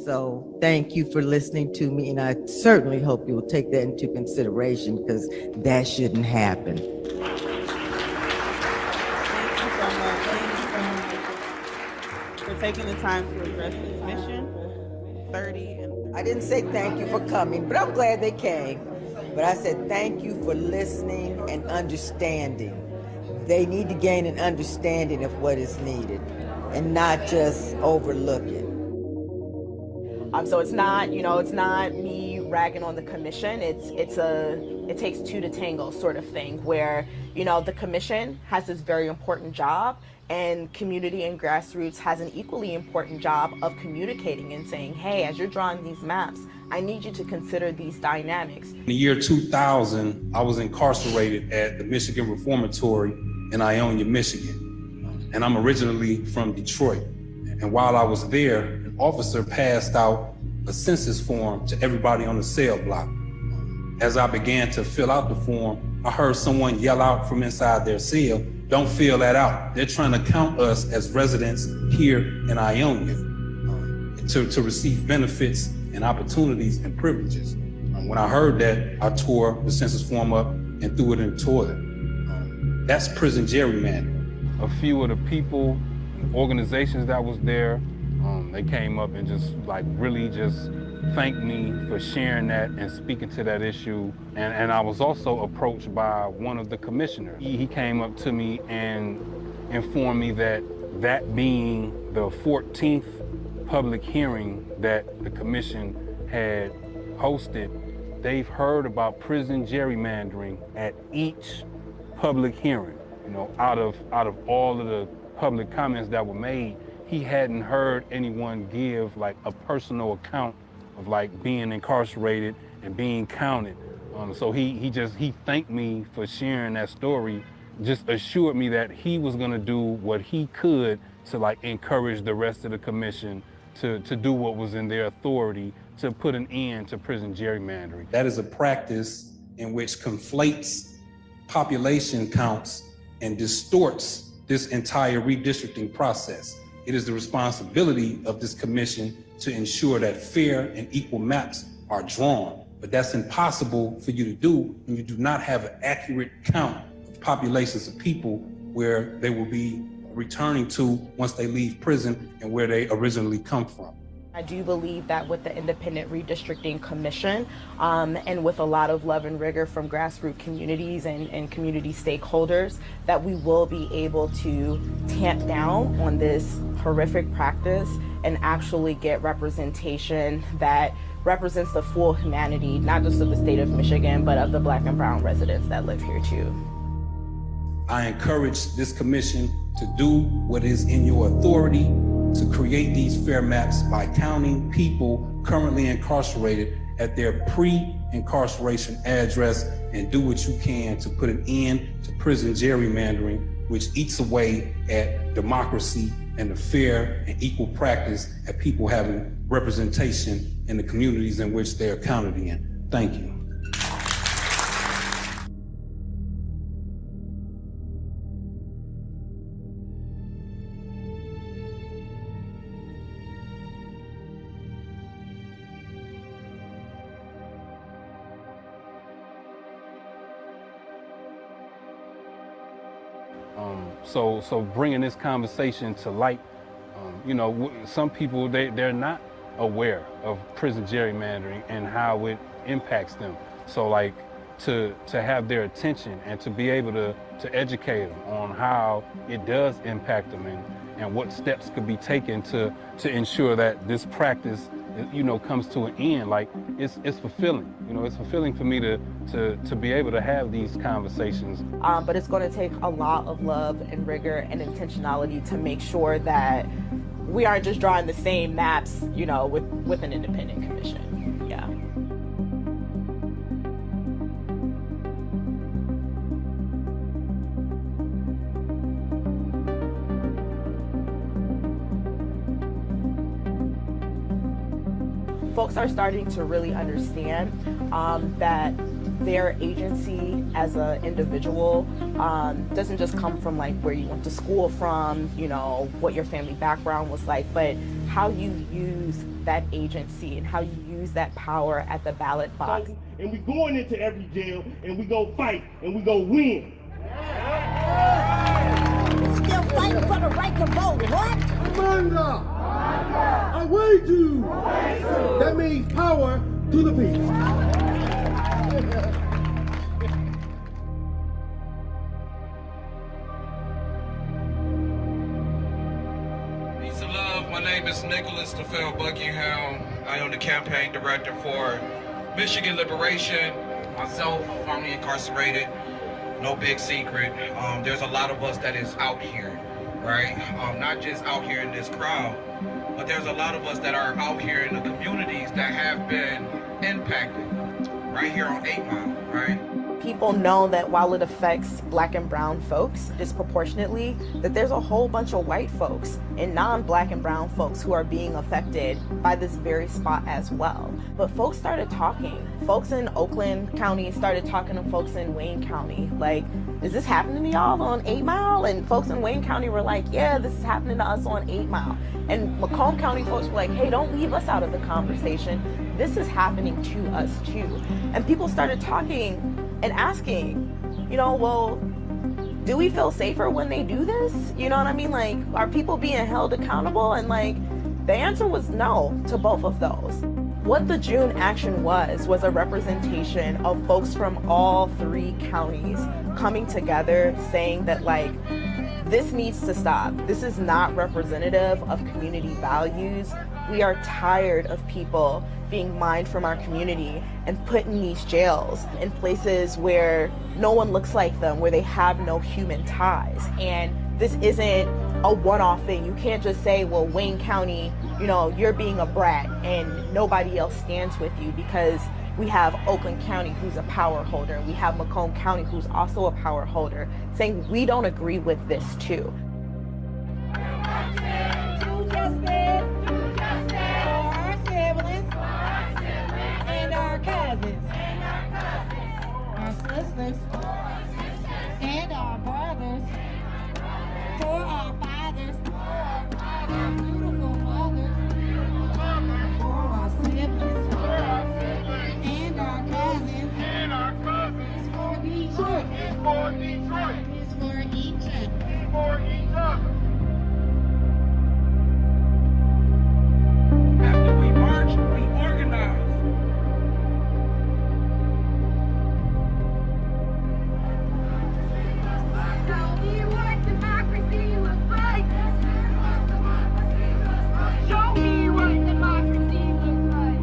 V: So thank you for listening to me, and I certainly hope you will take that into consideration because that shouldn't happen.
T: Thank you so much for taking the time to address the commission. 30 and
V: I didn't say thank you for coming, but I'm glad they came. But I said thank you for listening and understanding. They need to gain an understanding of what is needed and not just overlook it.
D: So it's not, it's not me ragging on the commission. It takes two to tango sort of thing where, the commission has this very important job and community and grassroots has an equally important job of communicating and saying, hey, as you're drawing these maps, I need you to consider these dynamics.
B: In the year 2000, I was incarcerated at the Michigan Reformatory in Ionia, Michigan. And I'm originally from Detroit. And while I was there, an officer passed out a census form to everybody on the cell block. As I began to fill out the form, I heard someone yell out from inside their cell, "Don't fill that out. They're trying to count us as residents here in Ionia to receive benefits and opportunities and privileges."
S: When I heard that, I tore the census form up and threw it in the toilet. That's prison gerrymandering.
B: A few of the people, organizations that was there, they came up and just like really just thanked me for sharing that and speaking to that issue. And I was also approached by one of the commissioners. He came up to me and informed me that that being the 14th public hearing that the commission had hosted, they've heard about prison gerrymandering at each public hearing. You know, out of all of the public comments that were made, he hadn't heard anyone give like a personal account of like being incarcerated and being counted. So he thanked me for sharing that story, just assured me that he was gonna do what he could to like encourage the rest of the commission to do what was in their authority to put an end to prison gerrymandering.
S: That is a practice in which conflates population counts and distorts this entire redistricting process. It is the responsibility of this commission to ensure that fair and equal maps are drawn. But that's impossible for you to do when you do not have an accurate count of populations of people where they will be returning to once they leave prison and where they originally come from.
D: I do believe that with the Independent Redistricting Commission and with a lot of love and rigor from grassroots communities and community stakeholders, that we will be able to tamp down on this horrific practice and actually get representation that represents the full humanity, not just of the state of Michigan, but of the Black and brown residents that live here too.
S: I encourage this commission to do what is in your authority to create these fair maps by counting people currently incarcerated at their pre-incarceration address, and do what you can to put an end to prison gerrymandering, which eats away at democracy and the fair and equal practice at people having representation in the communities in which they're counted in. Thank you.
B: So bringing this conversation to light, you know, some people, they're not aware of prison gerrymandering and how it impacts them. So like to have their attention and to be able to educate them on how it does impact them and what steps could be taken to ensure that this practice, you know, comes to an end. Like it's fulfilling, you know, it's fulfilling for me to be able to have these conversations.
D: But it's going to take a lot of love and rigor and intentionality to make sure that we aren't just drawing the same maps, you know, with an independent commission. Yeah. Folks are starting to really understand that their agency as an individual doesn't just come from like where you went to school from, you know, what your family background was like, but how you use that agency and how you use that power at the ballot box.
A: And we going into every jail and we go fight and we go win.
K: Still fighting for the right to vote, what?
A: Amanda! I wait you! That means power to the people.
W: Peace and love. My name is Nicholas DeFell Buckingham. I am the campaign director for Michigan Liberation. Myself, formerly incarcerated. No big secret. There's a lot of us that is out here, right? Not just out here in this crowd, but there's a lot of us that are out here in the communities that have been impacted right here on 8 Mile, right?
D: people know that while it affects Black and brown folks disproportionately, that there's a whole bunch of white folks and non-Black and brown folks who are being affected by this very spot as well. But folks started talking. Folks in Oakland County started talking to folks in Wayne County. Like, is this happening to y'all on 8 Mile? And folks in Wayne County were like, yeah, this is happening to us on 8 Mile. And Macomb County folks were like, hey, don't leave us out of the conversation. This is happening to us too. And people started talking and asking, you know, well, do we feel safer when they do this? You know what I mean? Like, are people being held accountable? And like, the answer was no to both of those. What the June action was a representation of folks from all 3 counties coming together saying that like, this needs to stop. This is not representative of community values. We are tired of people being mined from our community and put in these jails in places where no one looks like them, where they have no human ties. And this isn't a one-off thing. You can't just say, well, Wayne County, you know, you're being a brat and nobody else stands with you, because we have Oakland County, who's a power holder. We have Macomb County, who's also a power holder, saying we don't agree with this too.
K: And our cousins, our sisters, and our brothers, for our fathers, our beautiful mothers, for our siblings, and our cousins, it's for Detroit, it's for each other.
W: After we march, we organize.
K: Show me what democracy looks like. Show me what democracy looks like.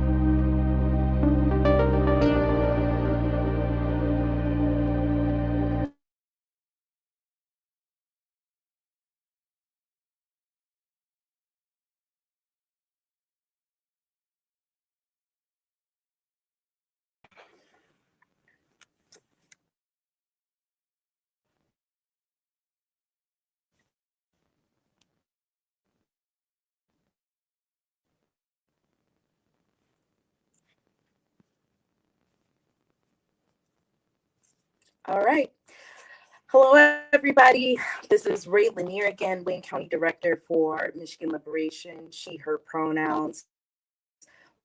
D: All right. Hello, everybody. This is Ray Lanier again, Wayne County Director for Michigan Liberation, she, her pronouns.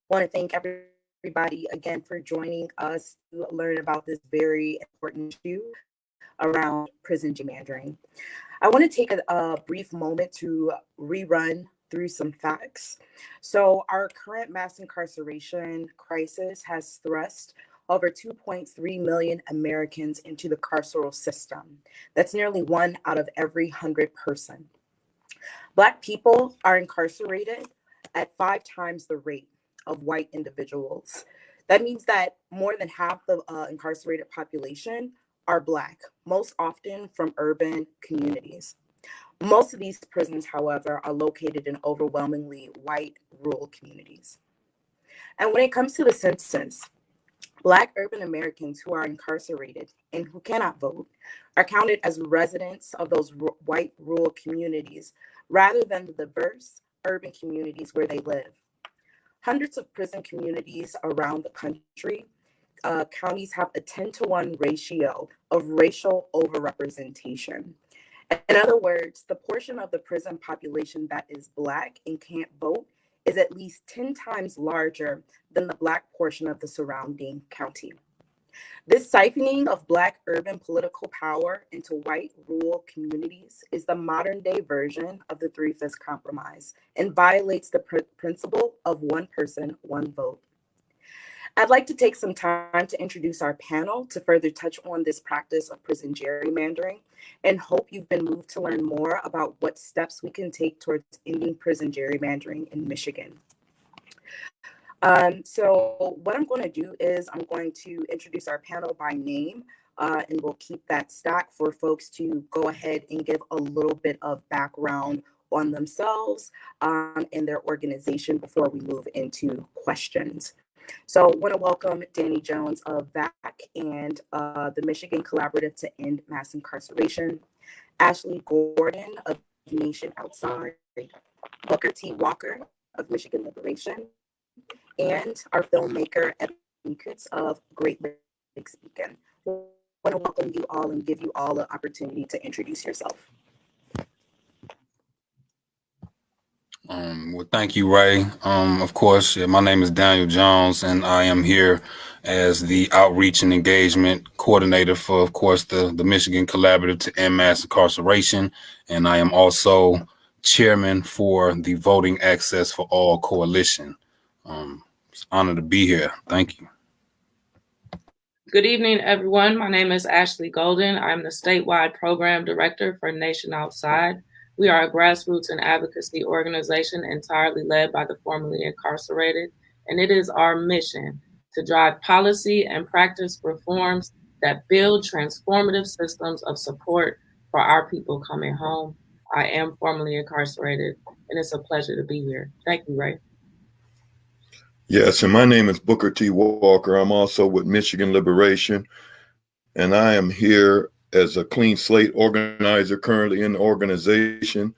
D: Want to thank everybody again for joining us to learn about this very important issue around prison gerrymandering. I want to take a brief moment to rerun through some facts. So our current mass incarceration crisis has thrust over 2.3 million Americans into the carceral system. That's nearly 1 out of every 100 person. Black people are incarcerated at 5 times the rate of white individuals. That means that more than half the incarcerated population are Black, most often from urban communities. Most of these prisons, however, are located in overwhelmingly white rural communities. And when it comes to the census, Black urban Americans who are incarcerated and who cannot vote are counted as residents of those white rural communities rather than the diverse urban communities where they live. Hundreds of prison communities around the country, counties have a 10-to-1 ratio of racial overrepresentation. In other words, the portion of the prison population that is Black and can't vote is at least 10 times larger than the Black portion of the surrounding county. This siphoning of Black urban political power into white rural communities is the modern day version of the 3/5 compromise and violates the principle of one person, one vote. I'd like to take some time to introduce our panel to further touch on this practice of prison gerrymandering, and hope you've been moved to learn more about what steps we can take towards ending prison gerrymandering in Michigan. So what I'm going to do is I'm going to introduce our panel by name, and we'll keep that stack for folks to go ahead and give a little bit of background on themselves and their organization before we move into questions. So I want to welcome Danny Jones of VAC and the Michigan Collaborative to End Mass Incarceration, Ashley Gordon of Nation Outside, Booker T. Walker of Michigan Liberation, and our filmmaker, Evan Coots of Great Lakes Beacon. I want to welcome you all and give you all the opportunity to introduce yourself.
B: Well, thank you, Ray. Of course, my name is Daniel Jones, and I am here as the Outreach and Engagement Coordinator for, of course, the Michigan Collaborative to End Mass Incarceration. And I am also Chairman for the Voting Access for All Coalition. It's an honor to be here. Thank you.
G: Good evening, everyone. My name is Ashley Golden. I'm the statewide program director for Nation Outside. We are a grassroots and advocacy organization entirely led by the formerly incarcerated, and it is our mission to drive policy and practice reforms that build transformative systems of support for our people coming home. I am formerly incarcerated, and it's a pleasure to be here. Thank you, Ray.
E: Yes, and my name is Booker T. Walker. I'm also with Michigan Liberation, and I am here as a clean slate organizer currently in the organization,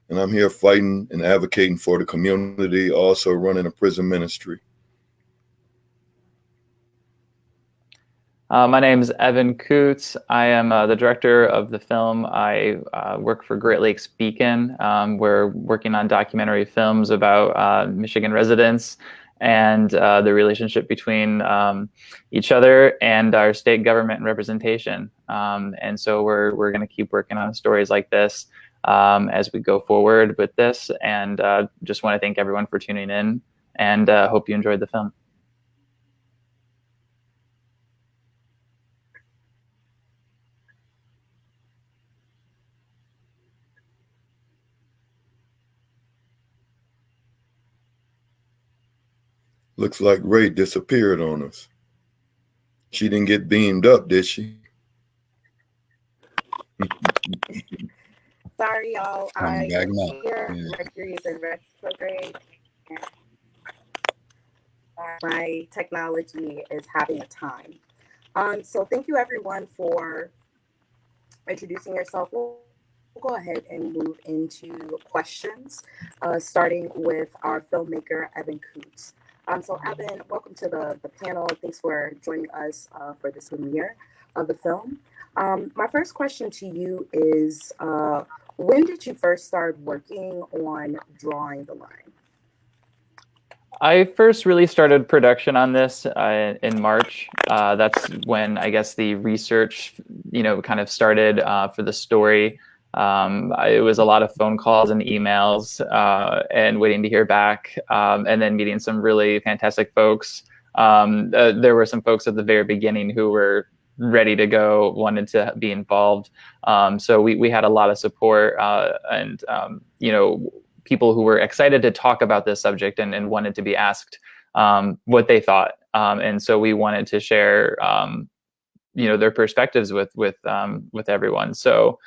E: and I'm here fighting and advocating for the community, also running a prison ministry.
H: My name is Evan Coots. I am the director of the film. I work for Great Lakes Beacon. We're working on documentary films about Michigan residents and the relationship between each other and our state government and representation. And so we're going to keep working on stories like this as we go forward with this. And just want to thank everyone for tuning in, and hope you enjoyed the film.
E: Looks like Ray disappeared on us. She didn't get beamed up, did she?
D: Sorry, y'all.
B: I'm back now.
D: Mercury is in retrograde. My technology is having a time. So thank you, everyone, for introducing yourself. We'll go ahead and move into questions, starting with our filmmaker, Evan Coots. So Evan, welcome to the panel. Thanks for joining us for this premiere of the film. My first question to you is, when did you first start working on drawing the line?
H: I first really started production on this in March. That's when I guess the research, kind of started for the story. It was a lot of phone calls and emails and waiting to hear back, and then meeting some really fantastic folks. There were some folks at the very beginning who were ready to go, wanted to be involved. So we had a lot of support and people who were excited to talk about this subject and wanted to be asked what they thought. And so we wanted to share their perspectives with everyone. So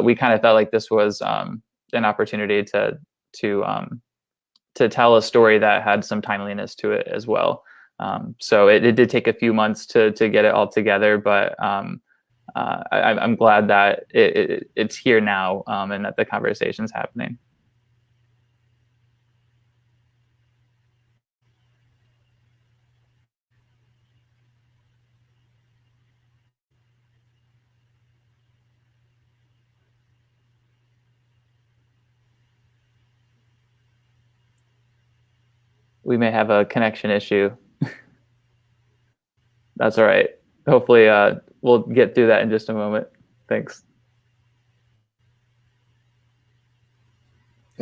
H: we kind of felt like this was an opportunity to tell a story that had some timeliness to it as well. So it did take a few months to get it all together, but I'm glad that it's here now and that the conversation's happening. We may have a connection issue. That's all right. Hopefully we'll get through that in just a moment. Thanks.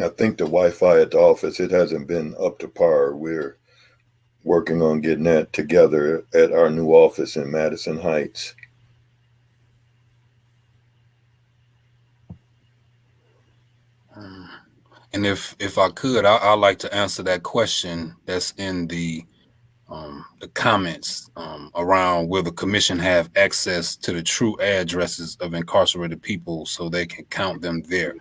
E: I think the Wi-Fi at the office, it hasn't been up to par. We're working on getting that together at our new office in Madison Heights.
B: And if I could, I'd like to answer that question that's in the comments around, will the commission have access to the true addresses of incarcerated people so they can count them there?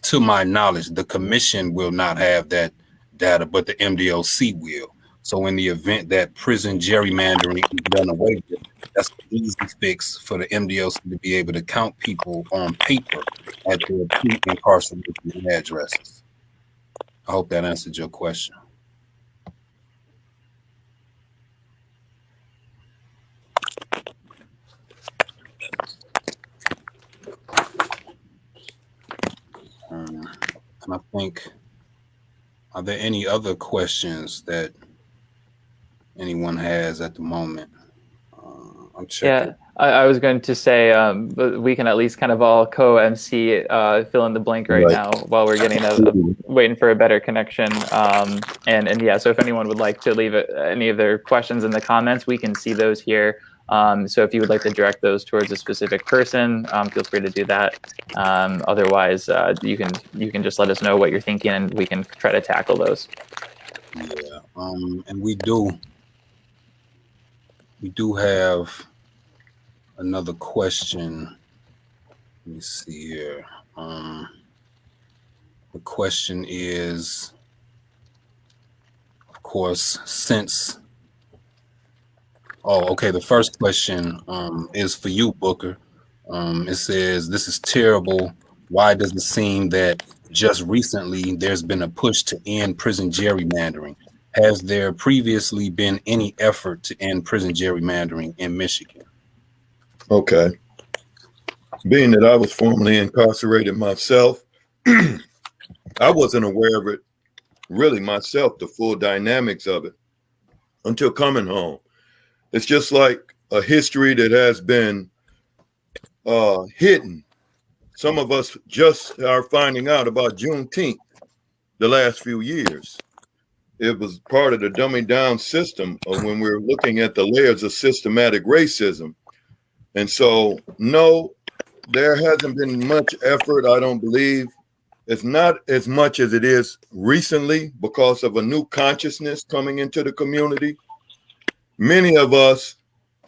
B: To my knowledge, the commission will not have that data, but the MDOC will. So in the event that prison gerrymandering is done away with, that's the easy fix for the MDLC to be able to count people on paper at their pre-incarceration addresses. I hope that answered your question. And I think, are there any other questions that anyone has at the moment? I'm checking.
H: Yeah, I was going to say, but we can at least kind of all co-MC fill in the blank right now while we're getting waiting for a better connection. And yeah, so if anyone would like to leave any of their questions in the comments, we can see those here. So if you would like to direct those towards a specific person, feel free to do that. Otherwise, you can just let us know what you're thinking, and we can try to tackle those.
B: Yeah, and we do have another question. Let me see here. The question is, of course, since. Oh, okay. The first question is for you, Booker. It says, "This is terrible. Why does it seem that just recently there's been a push to end prison gerrymandering? Has there previously been any effort to end prison gerrymandering in Michigan?"
E: Okay. Being that I was formerly incarcerated myself, I wasn't aware of it really myself, the full dynamics of it, until coming home. It's just like a history that has been hidden. Some of us just are finding out about Juneteenth the last few years. It was part of the dumbing down system of when we're looking at the layers of systematic racism. And so, no, there hasn't been much effort, I don't believe. It's not as much as it is recently because of a new consciousness coming into the community. Many of us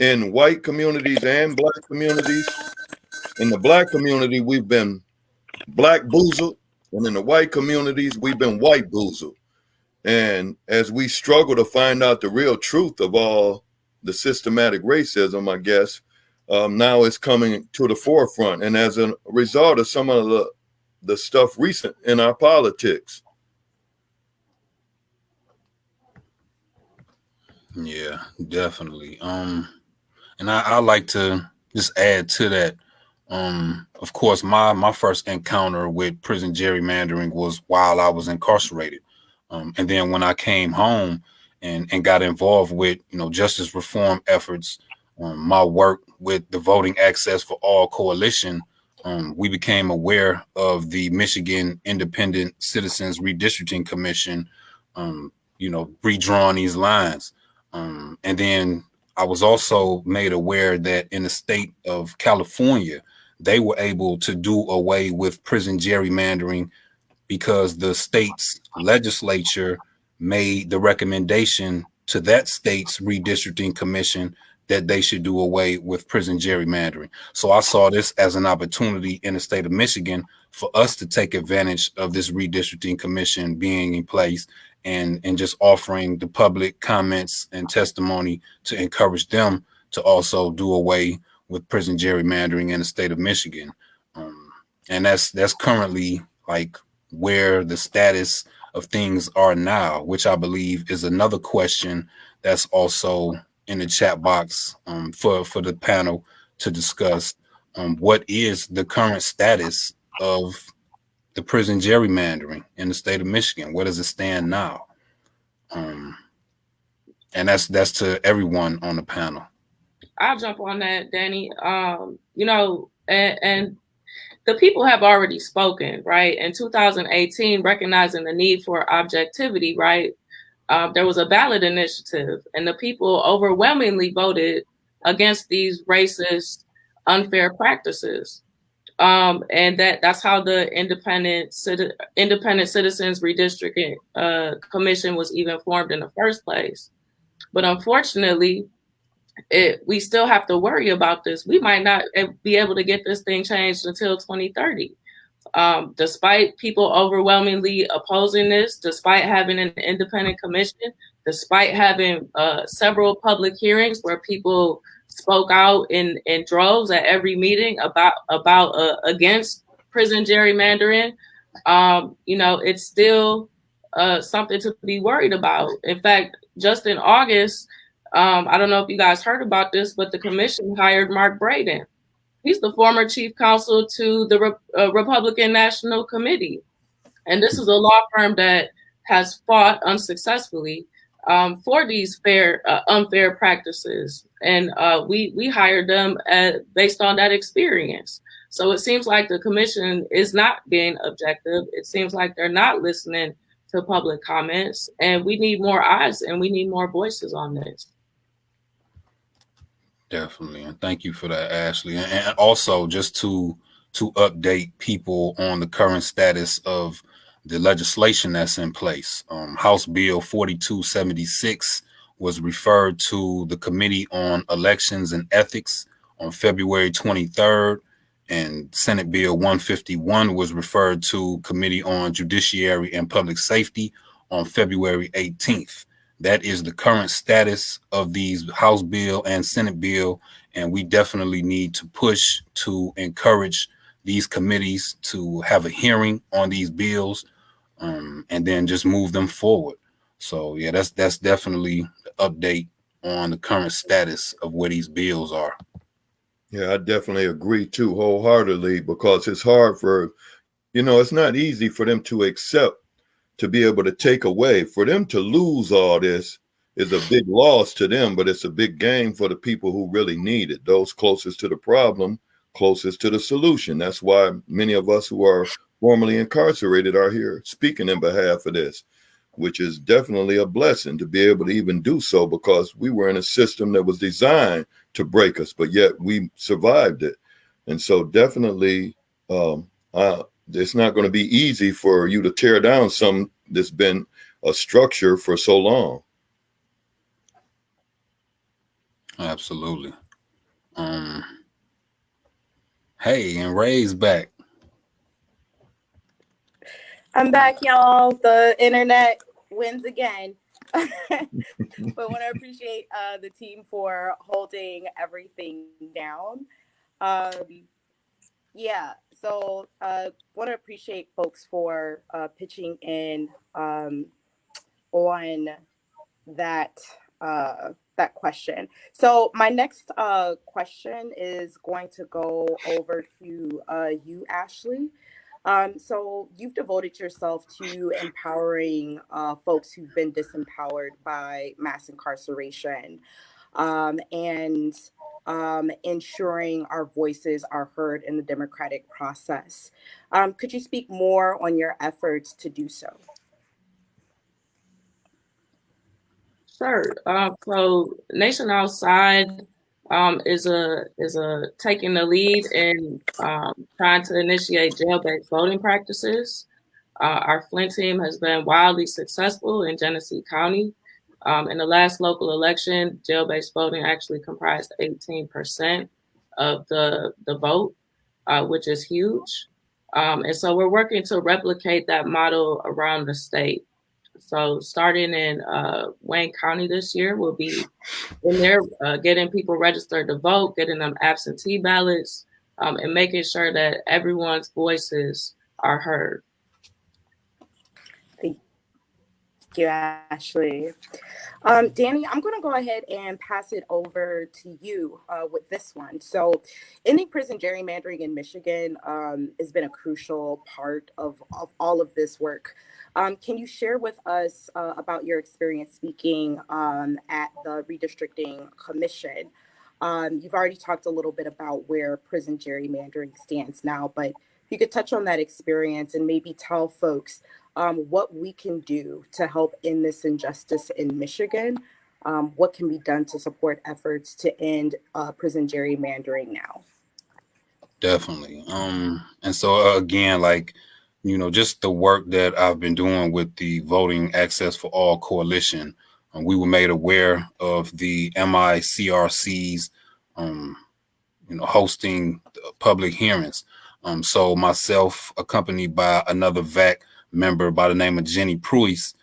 E: in white communities and black communities, in the black community, we've been black boozled, and in the white communities, we've been white boozled. And as we struggle to find out the real truth of all the systematic racism, I guess, now it's coming to the forefront. And as a result of some of the stuff recent in our politics.
B: Yeah, definitely. And I like to just add to that. Of course, my first encounter with prison gerrymandering was while I was incarcerated. And then when I came home and got involved with, justice reform efforts, my work with the Voting Access for All Coalition, we became aware of the Michigan Independent Citizens Redistricting Commission, redrawing these lines. And then I was also made aware that in the state of California, they were able to do away with prison gerrymandering because the state's legislature made the recommendation to that state's redistricting commission that they should do away with prison gerrymandering. So I saw this as an opportunity in the state of Michigan for us to take advantage of this redistricting commission being in place and just offering the public comments and testimony to encourage them to also do away with prison gerrymandering in the state of Michigan. And that's currently like where the status of things are now, which I believe is another question that's also in the chat box for the panel to discuss. What is the current status of the prison gerrymandering in the state of Michigan? Where does it stand now? And that's to everyone on the panel.
G: I'll jump on that, Danny. And the people have already spoken, right? In 2018, recognizing the need for objectivity, right? There was a ballot initiative, and the people overwhelmingly voted against these racist, unfair practices. And that's how the Independent Citizens Redistricting Commission was even formed in the first place. But unfortunately, we still have to worry about this. We might not be able to get this thing changed until 2030. Despite people overwhelmingly opposing this, despite having an independent commission, despite having several public hearings where people spoke out in droves at every meeting about against prison gerrymandering, it's still something to be worried about. In fact, just in August, I don't know if you guys heard about this, but the commission hired Mark Braden. He's the former chief counsel to the Republican National Committee. And this is a law firm that has fought unsuccessfully for these unfair practices. And we hired them based on that experience. So it seems like the commission is not being objective. It seems like they're not listening to public comments. And we need more eyes and we need more voices on this.
B: Definitely. And thank you for that, Ashley. And also just to update people on the current status of the legislation that's in place. House Bill 4276 was referred to the Committee on Elections and Ethics on February 23rd, and Senate Bill 151 was referred to Committee on Judiciary and Public Safety on February 18th. That is the current status of these House Bill and Senate Bill, and we definitely need to push to encourage these committees to have a hearing on these bills, and then just move them forward. So yeah, that's definitely the update on the current status of where these bills are.
E: Yeah, I definitely agree too, wholeheartedly, because it's hard for, it's not easy for them to accept, to be able to take away. For them to lose all this is a big loss to them, but it's a big gain for the people who really need it, those closest to the problem, closest to the solution. That's why many of us who are formerly incarcerated are here speaking in behalf of this, which is definitely a blessing to be able to even do so, because we were in a system that was designed to break us, but yet we survived it. And so definitely it's not going to be easy for you to tear down some that's been a structure for so long.
B: Absolutely. Hey, and Ray's back.
D: I'm back, y'all. The internet wins again. But want to appreciate the team for holding everything down. So want to appreciate folks for pitching in on that question. So my next question is going to go over to you, Ashley. So you've devoted yourself to empowering folks who've been disempowered by mass incarceration, and ensuring our voices are heard in the democratic process. Could you speak more on your efforts to do so?
G: Sure. So Nation Outside is taking the lead in trying to initiate jail-based voting practices. Our Flint team has been wildly successful in Genesee County. In the last local election, jail-based voting actually comprised 18% of the vote, which is huge. And so we're working to replicate that model around the state. So starting in Wayne County this year, we'll be in there getting people registered to vote, getting them absentee ballots, and making sure that everyone's voices are heard.
D: Thank you, Ashley. Danny, I'm going to go ahead and pass it over to you with this one. So ending prison gerrymandering in Michigan has been a crucial part of all of this work. Can you share with us about your experience speaking at the Redistricting Commission? You've already talked a little bit about where prison gerrymandering stands now, but if you could touch on that experience and maybe tell folks what we can do to help end this injustice in Michigan, what can be done to support efforts to end prison gerrymandering now?
B: Definitely. And so again, just the work that I've been doing with the Voting Access for All Coalition, we were made aware of the MICRC's, hosting public hearings. So myself, accompanied by another VAC member by the name of Jenny Pruiss,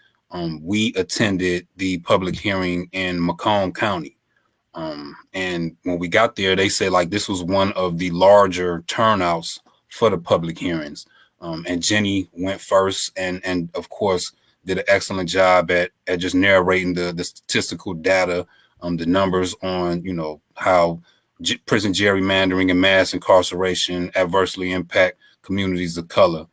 B: we attended the public hearing in Macomb County. And when we got there, they said like this was one of the larger turnouts for the public hearings. And Jenny went first and of course did an excellent job at just narrating the statistical data, the numbers on, you know, how prison gerrymandering and mass incarceration adversely impact communities of color.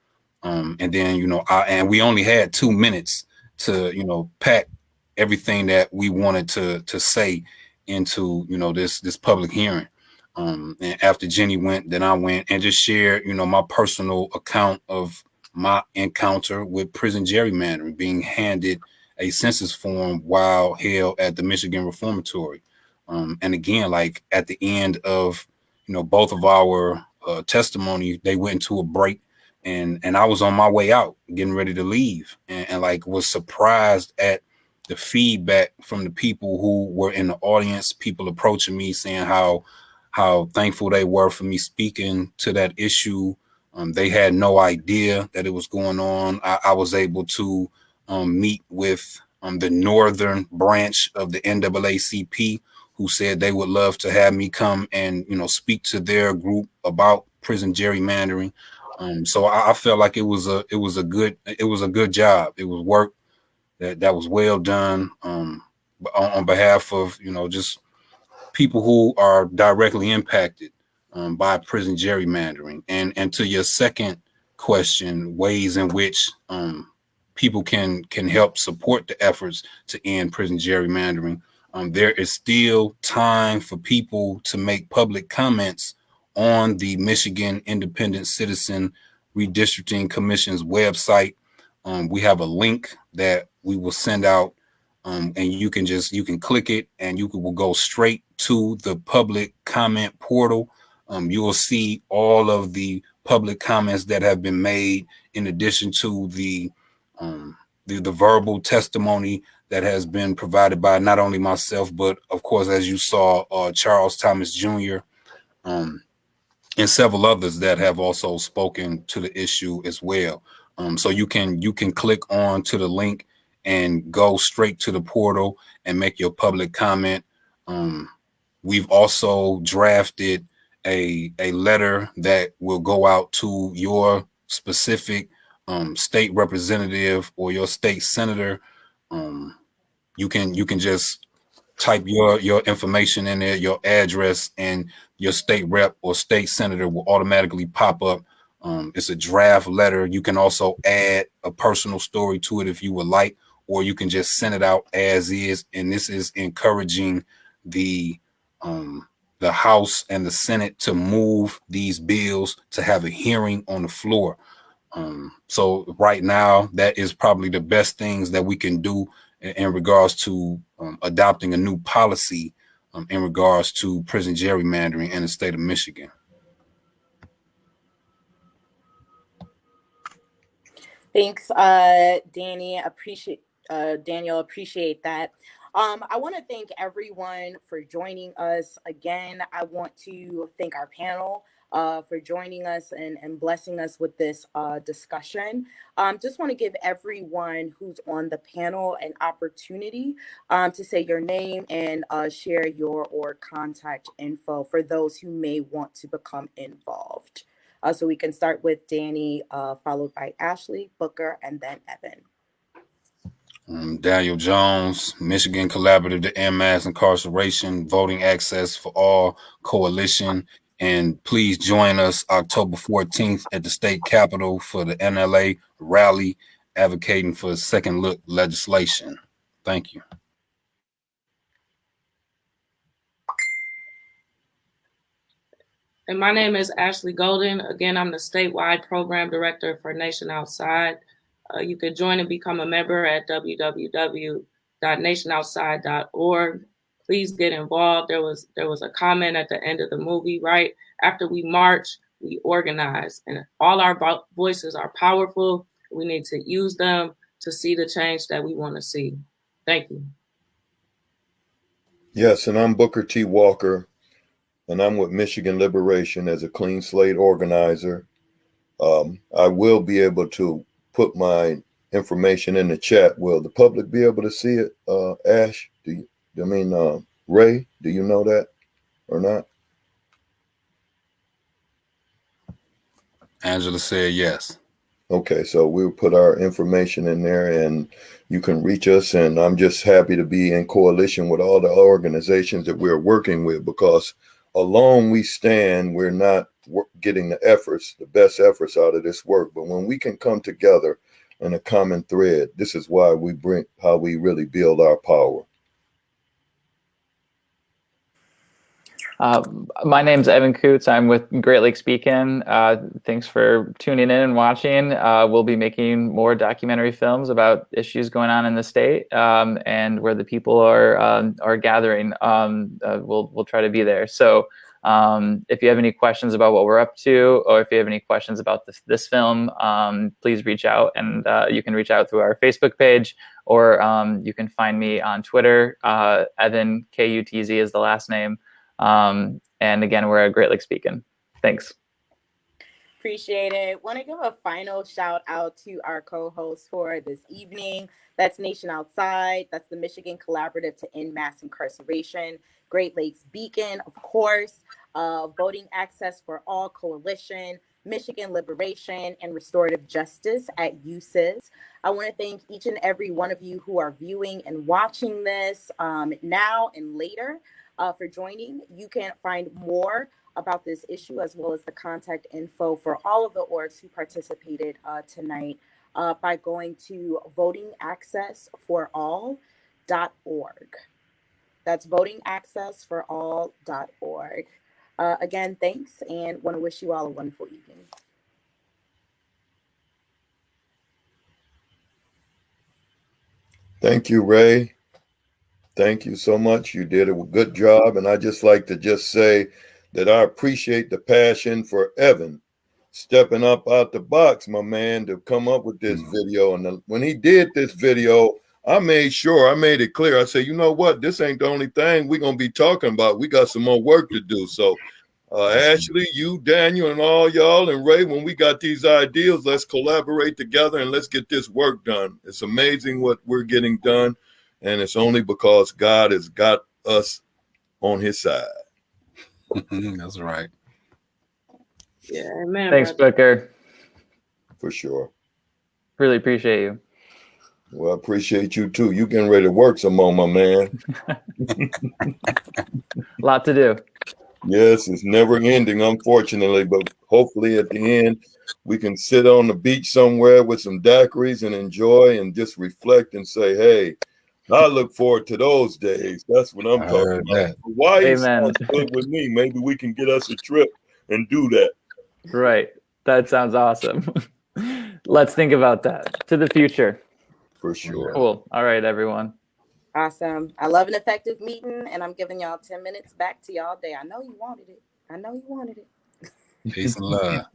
B: And then, you know, and we only had 2 minutes to, you know, pack everything that we wanted to say into, you know, this public hearing. And after Jenny went, then I went and just shared, you know, my personal account of my encounter with prison gerrymandering, being handed a census form while held at the Michigan Reformatory. And again, like at the end of, you know, both of our testimony, they went into a break, and I was on my way out, getting ready to leave, and like was surprised at the feedback from the people who were in the audience, people approaching me saying how thankful they were for me speaking to that issue. They had no idea that it was going on. I was able to meet with the northern branch of the NAACP, who said they would love to have me come and, you know, speak to their group about prison gerrymandering. So I felt like it was a good job. It was work that was well done on behalf of, you know, just people who are directly impacted by prison gerrymandering. And to your second question, ways in which people can help support the efforts to end prison gerrymandering. There is still time for people to make public comments on the Michigan Independent Citizen Redistricting Commission's website. We have a link that we will send out, and you can click it and will go straight to the public comment portal. You will see all of the public comments that have been made, in addition to the verbal testimony that has been provided by not only myself, but of course, as you saw, Charles Thomas Jr. And several others that have also spoken to the issue as well. So you can click on to the link and go straight to the portal and make your public comment. We've also drafted a letter that will go out to your specific state representative or your state senator. You can just type your information in there, your address, and your state rep or state senator will automatically pop up. It's a draft letter. You can also add a personal story to it if you would like, or you can just send it out as is. And this is encouraging the House and the Senate to move these bills to have a hearing on the floor. So right now, that is probably the best things that we can do in regards to adopting a new policy in regards to prison gerrymandering in the state of Michigan.
D: Thanks, Danny. Daniel, appreciate that. I want to thank everyone for joining us. Again, I want to thank our panel for joining us and blessing us with this discussion. Just want to give everyone who's on the panel an opportunity to say your name and share your or contact info for those who may want to become involved. So we can start with Danny, followed by Ashley, Booker, and then Evan.
B: Daniel Jones, Michigan Collaborative to End Mass Incarceration, Voting Access for All Coalition. And please join us October 14th at the state capitol for the NLA rally advocating for second look legislation. Thank you.
G: And my name is Ashley Golden. Again, I'm the statewide program director for Nation Outside. You can join and become a member at www.nationoutside.org. Please get involved. There was a comment at the end of the movie, right? After we march, we organize, and all our voices are powerful. We need to use them to see the change that we want to see. Thank you.
E: Yes, and I'm Booker T. Walker, and I'm with Michigan Liberation as a clean slate organizer. I will be able to put my information in the chat. Will the public be able to see it? Ash, Ray, do you know that or not?
B: Angela said yes.
E: Okay, so we'll put our information in there and you can reach us. And I'm just happy to be in coalition with all the organizations that we're working with, because alone we stand, we're not getting the best efforts out of this work. But when we can come together in a common thread, this is why how we really build our power.
H: My name's Evan Coots. I'm with Great Lakes Beacon. Thanks for tuning in and watching. We'll be making more documentary films about issues going on in the state and where the people are gathering. We'll try to be there. So if you have any questions about what we're up to, or if you have any questions about this film, please reach out, and you can reach out through our Facebook page, or you can find me on Twitter. Evan, Kutz is the last name. And again, we're at Great Lakes Beacon. Thanks.
D: Appreciate it. Want to give a final shout out to our co-host for this evening. That's Nation Outside. That's the Michigan Collaborative to End Mass Incarceration. Great Lakes Beacon, of course. Voting Access for All Coalition, Michigan Liberation, and Restorative Justice at USIS. I want to thank each and every one of you who are viewing and watching this now and later for joining. You can find more about this issue, as well as the contact info for all of the orgs who participated tonight by going to votingaccessforall.org. That's votingaccessforall.org. Again, thanks, and want to wish you all a wonderful evening.
E: Thank you, Ray. Thank you so much. You did a good job. And I just like to say that I appreciate the passion for Evan stepping up out the box, my man, to come up with this video. And when he did this video, I made it clear. I said, you know what? This ain't the only thing we're going to be talking about. We got some more work to do. So Ashley, you, Daniel, and all y'all, and Ray, when we got these ideas, let's collaborate together and let's get this work done. It's amazing what we're getting done. And it's only because God has got us on his side.
B: That's right.
G: Yeah, amen.
H: Thanks, Booker.
E: For sure.
H: Really appreciate you.
E: Well, I appreciate you too. You getting ready to work some more, my man.
H: Lot to do.
E: Yes, it's never ending, unfortunately, but hopefully at the end, we can sit on the beach somewhere with some daiquiris and enjoy and just reflect and say, hey, I look forward to those days. That's what I'm talking about. Hawaii sounds good with me. Maybe we can get us a trip and do that.
H: Right. That sounds awesome. Let's think about that. To the future.
E: For sure.
H: Cool. All right, everyone.
D: Awesome. I love an effective meeting, and I'm giving y'all 10 minutes back to y'all day. I know you wanted it.
B: Peace and love.